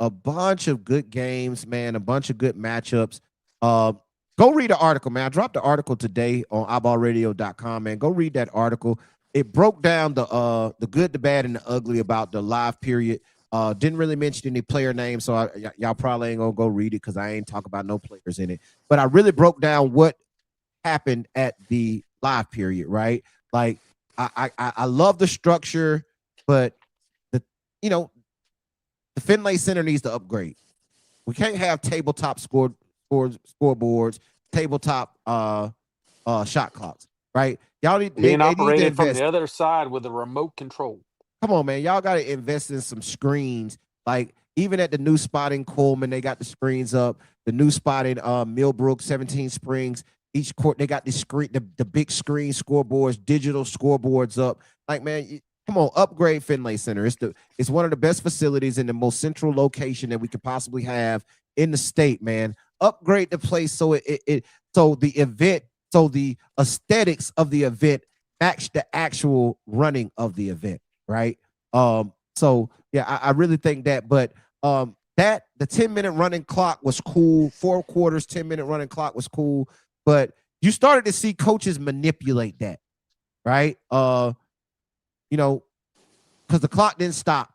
good games, man, a bunch of good matchups. Go read the article, man. I dropped the article today on iBallradio.com, man. Go read that article. It broke down the good, the bad, and the ugly about the live period. Didn't really mention any player names, so y'all probably ain't gonna go read it because I ain't talk about no players in it. But I really broke down what happened at the live period, right? Like, I love the structure, but the Finlay Center needs to upgrade. We can't have tabletop scoreboards, tabletop shot clocks, right? Y'all need being operated from the other side with a remote control. Come on, man. Y'all got to invest in some screens. Like, even at the new spot in Coleman, they got the screens up. The new spot in Millbrook, 17 Springs, each court, they got the screen, the big screen scoreboards, digital scoreboards up. Like, man, Come on, upgrade Finlay Center. It's one of the best facilities in the most central location that we could possibly have in the state, man. Upgrade the place so so the aesthetics of the event match the actual running of the event, right? So yeah, I really think that, but that the 10-minute running clock was cool. 4 quarters, 10-minute running clock was cool, but you started to see coaches manipulate that, right? You know, because the clock didn't stop.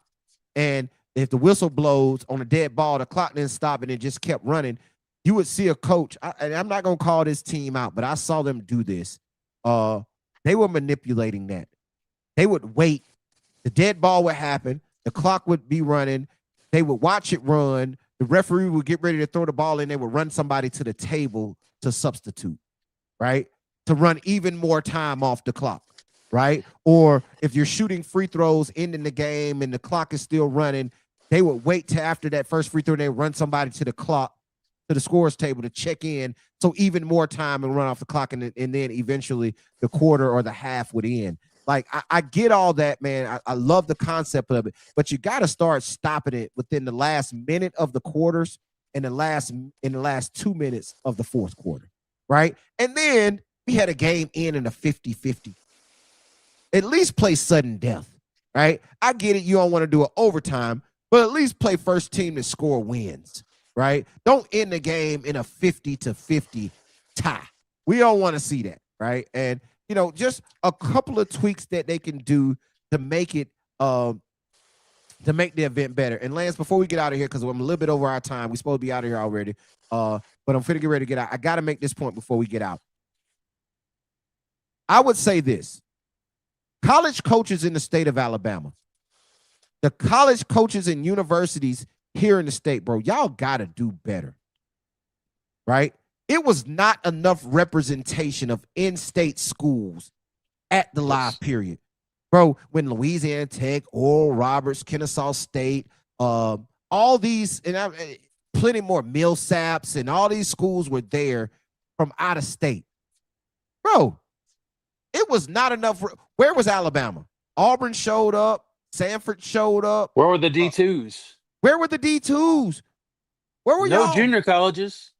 And if the whistle blows on a dead ball, the clock didn't stop and it just kept running. You would see a coach, and I'm not going to call this team out, but I saw them do this. They were manipulating that. They would wait. The dead ball would happen. The clock would be running. They would watch it run. The referee would get ready to throw the ball in. They would run somebody to the table to substitute, right? To run even more time off the clock. Right? Or if you're shooting free throws ending the game and the clock is still running, they would wait till after that first free throw and they run somebody to the clock, to the scores table to check in. So even more time and run off the clock. And then eventually the quarter or the half would end. Like, I get all that, man. I love the concept of it, but you got to start stopping it within the last minute of the quarters and in the last 2 minutes of the fourth quarter. Right. And then we had a game in a 50-50. At least play sudden death, right? I get it. You don't want to do it overtime, but at least play first team to score wins, right? Don't end the game in a 50-50 tie. We don't want to see that, right? And, just a couple of tweaks that they can do to make it, to make the event better. And Lance, before we get out of here, because I'm a little bit over our time, we're supposed to be out of here already, but I'm finna get ready to get out. I got to make this point before we get out. I would say this. College coaches in the state of Alabama, the college coaches in universities here in the state, bro, y'all got to do better, right? It was not enough representation of in-state schools at the live period. Bro, when Louisiana Tech, Oral Roberts, Kennesaw State, all these, and plenty more Millsaps and all these schools were there from out of state. Bro, it was not enough. Where was Alabama? Auburn showed up. Sanford showed up. Where were the D2s? Where were the D2s? Where were y'all? No junior colleges.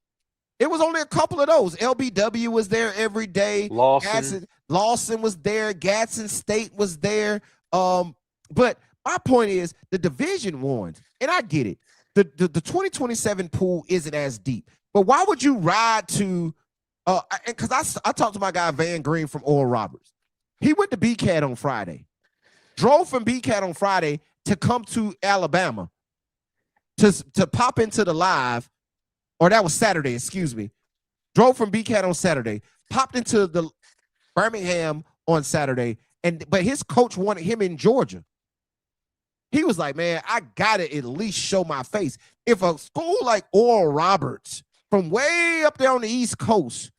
It was only a couple of those. LBW was there every day. Lawson was there. Gadsden State was there. But my point is the Division Ones, and I get it. The 2027 pool isn't as deep. But why would you ride to because I talked to my guy Van Green from Oral Roberts. He went to BCAT on Friday, drove from BCAT on Friday to come to Alabama to pop into the live, or that was Saturday, excuse me. Drove from BCAT on Saturday, popped into the Birmingham on Saturday, but his coach wanted him in Georgia. He was like, man, I gotta at least show my face. If a school like Oral Roberts from way up there on the East Coast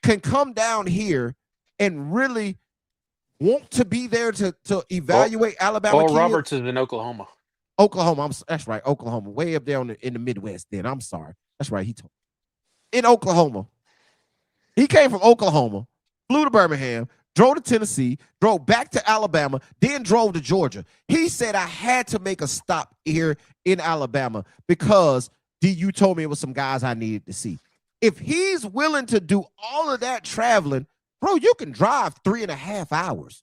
can come down here and really want to be there to evaluate Alabama kids. Roberts is in Oklahoma. That's right, Oklahoma. Way up there in the Midwest then. I'm sorry. That's right, he told me. In Oklahoma. He came from Oklahoma, flew to Birmingham, drove to Tennessee, drove back to Alabama, then drove to Georgia. He said, I had to make a stop here in Alabama because you told me it was some guys I needed to see. If he's willing to do all of that traveling, bro, you can drive 3.5 hours,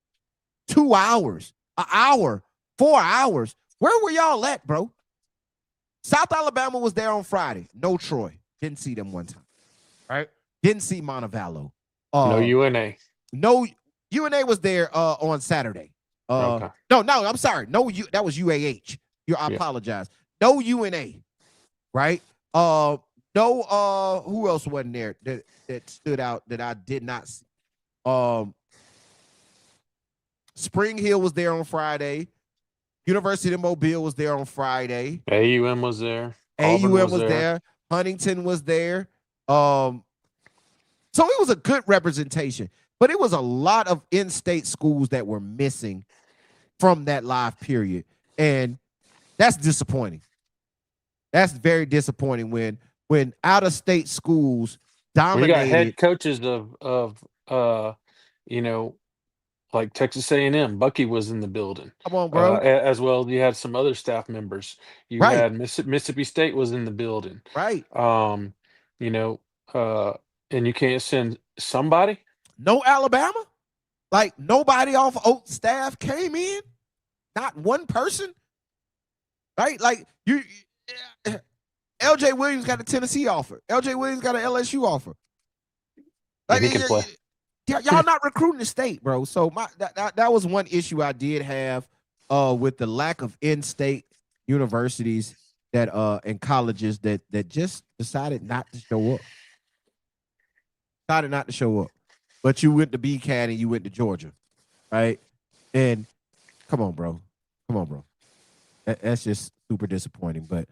2 hours, an hour, 4 hours. Where were y'all at, bro? South Alabama was there on Friday. No Troy. Didn't see them one time. Right? Didn't see Montevallo. No UNA. No, UNA was there on Saturday. Okay. No, I'm sorry. No, that was UAH. I apologize. No UNA. Right? No, who else wasn't there that stood out that I did not see? Spring Hill was there on Friday. University of Mobile was there on Friday. AUM was there. AUM was there. Huntington was there. So it was a good representation, but it was a lot of in-state schools that were missing from that live period, and that's disappointing. That's very disappointing when out-of-state schools dominated. We got head coaches of like Texas A&M. Bucky was in the building. Come on, bro. As well, you had some other staff members. You Right. had Mississippi State was in the building. Right. You know, and you can't send somebody. No Alabama. Like nobody off Oat staff came in. Not one person. Right? Like you LJ Williams got a Tennessee offer. LJ Williams got an LSU offer. Like, he can play. Y'all not recruiting the state, bro. So that was one issue I did have with the lack of in-state universities that and colleges that just decided not to show up. Decided not to show up. But you went to BCAT and you went to Georgia, right? And come on, bro. That's just super disappointing. But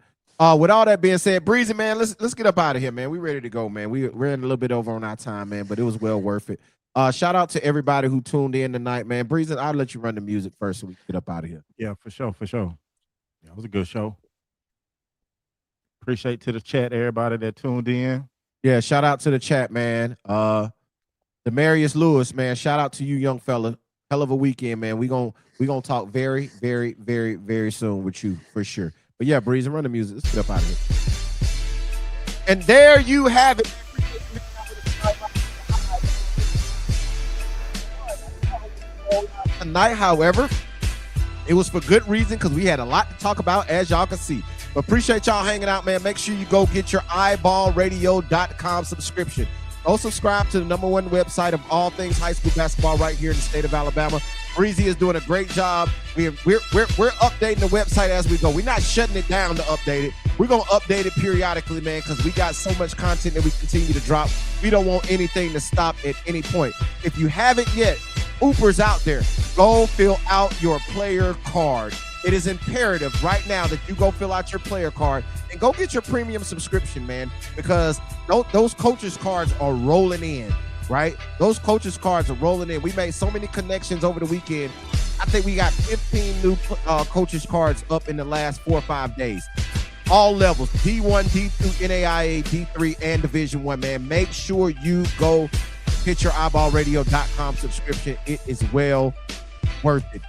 with all that being said, Breezy, man, let's get up out of here, man. We ready to go, man. We're in a little bit over on our time, man, but it was well worth it. Shout out to everybody who tuned in tonight, man. Breezy, I'll let you run the music first so we can get up out of here. Yeah, for sure. Yeah, it was a good show. Appreciate to the chat, everybody that tuned in. Yeah, shout out to the chat, man. Demarius Lewis, man. Shout out to you, young fella. Hell of a weekend, man. We gonna talk very, very, very, very soon with you for sure. But yeah, Breezy, run the music. Let's get up out of here. And there you have it. Tonight, however, it was for good reason because we had a lot to talk about, as y'all can see. But appreciate y'all hanging out, man. Make sure you go get your iBallradio.com subscription. Go subscribe to the #1 website of all things high school basketball right here in the state of Alabama. Breezy is doing a great job. We're updating the website as we go. We're not shutting it down to update it. We're going to update it periodically, man, because we got so much content that we continue to drop. We don't want anything to stop at any point. If you haven't yet, Oopers out there, go fill out your player card. It is imperative right now that you go fill out your player card and go get your premium subscription, man, because those coaches cards are rolling in, right? Those coaches cards are rolling in. We made so many connections over the weekend. I think we got 15 new coaches cards up in the last 4 or 5 days. All levels, D1, D2, NAIA, D3, and Division I, man. Make sure you go get your iBallradio.com subscription. It is well worth it.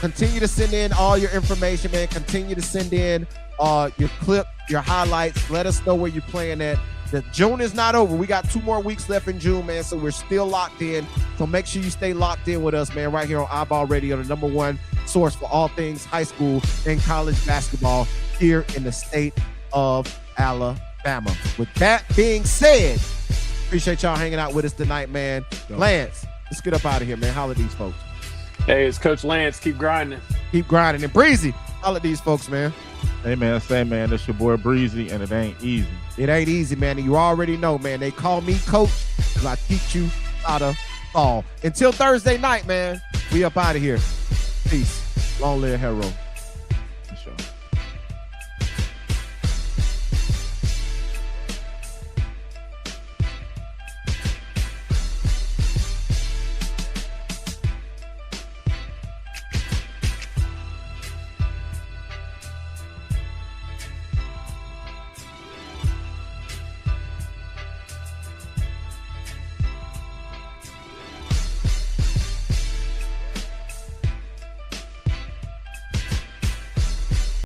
Continue to send in all your information, man. Continue to send in your clip, your highlights. Let us know where you're playing at. The June is not over. We got 2 more weeks left in June, man, so we're still locked in. So make sure you stay locked in with us, man, right here on iBall Radio, the #1 source for all things high school and college basketball here in the state of Alabama. With that being said, appreciate y'all hanging out with us tonight, man. Lance, let's get up out of here, man. Holla at these folks. Hey, it's Coach Lance. Keep grinding. Keep grinding. And Breezy, holla at these folks, man. Hey, man, say, man, that's your boy Breezy, and it ain't easy. It ain't easy, man. And you already know, man. They call me Coach because I teach you how to ball. Until Thursday night, man, we up out of here. Peace. Long live Hero.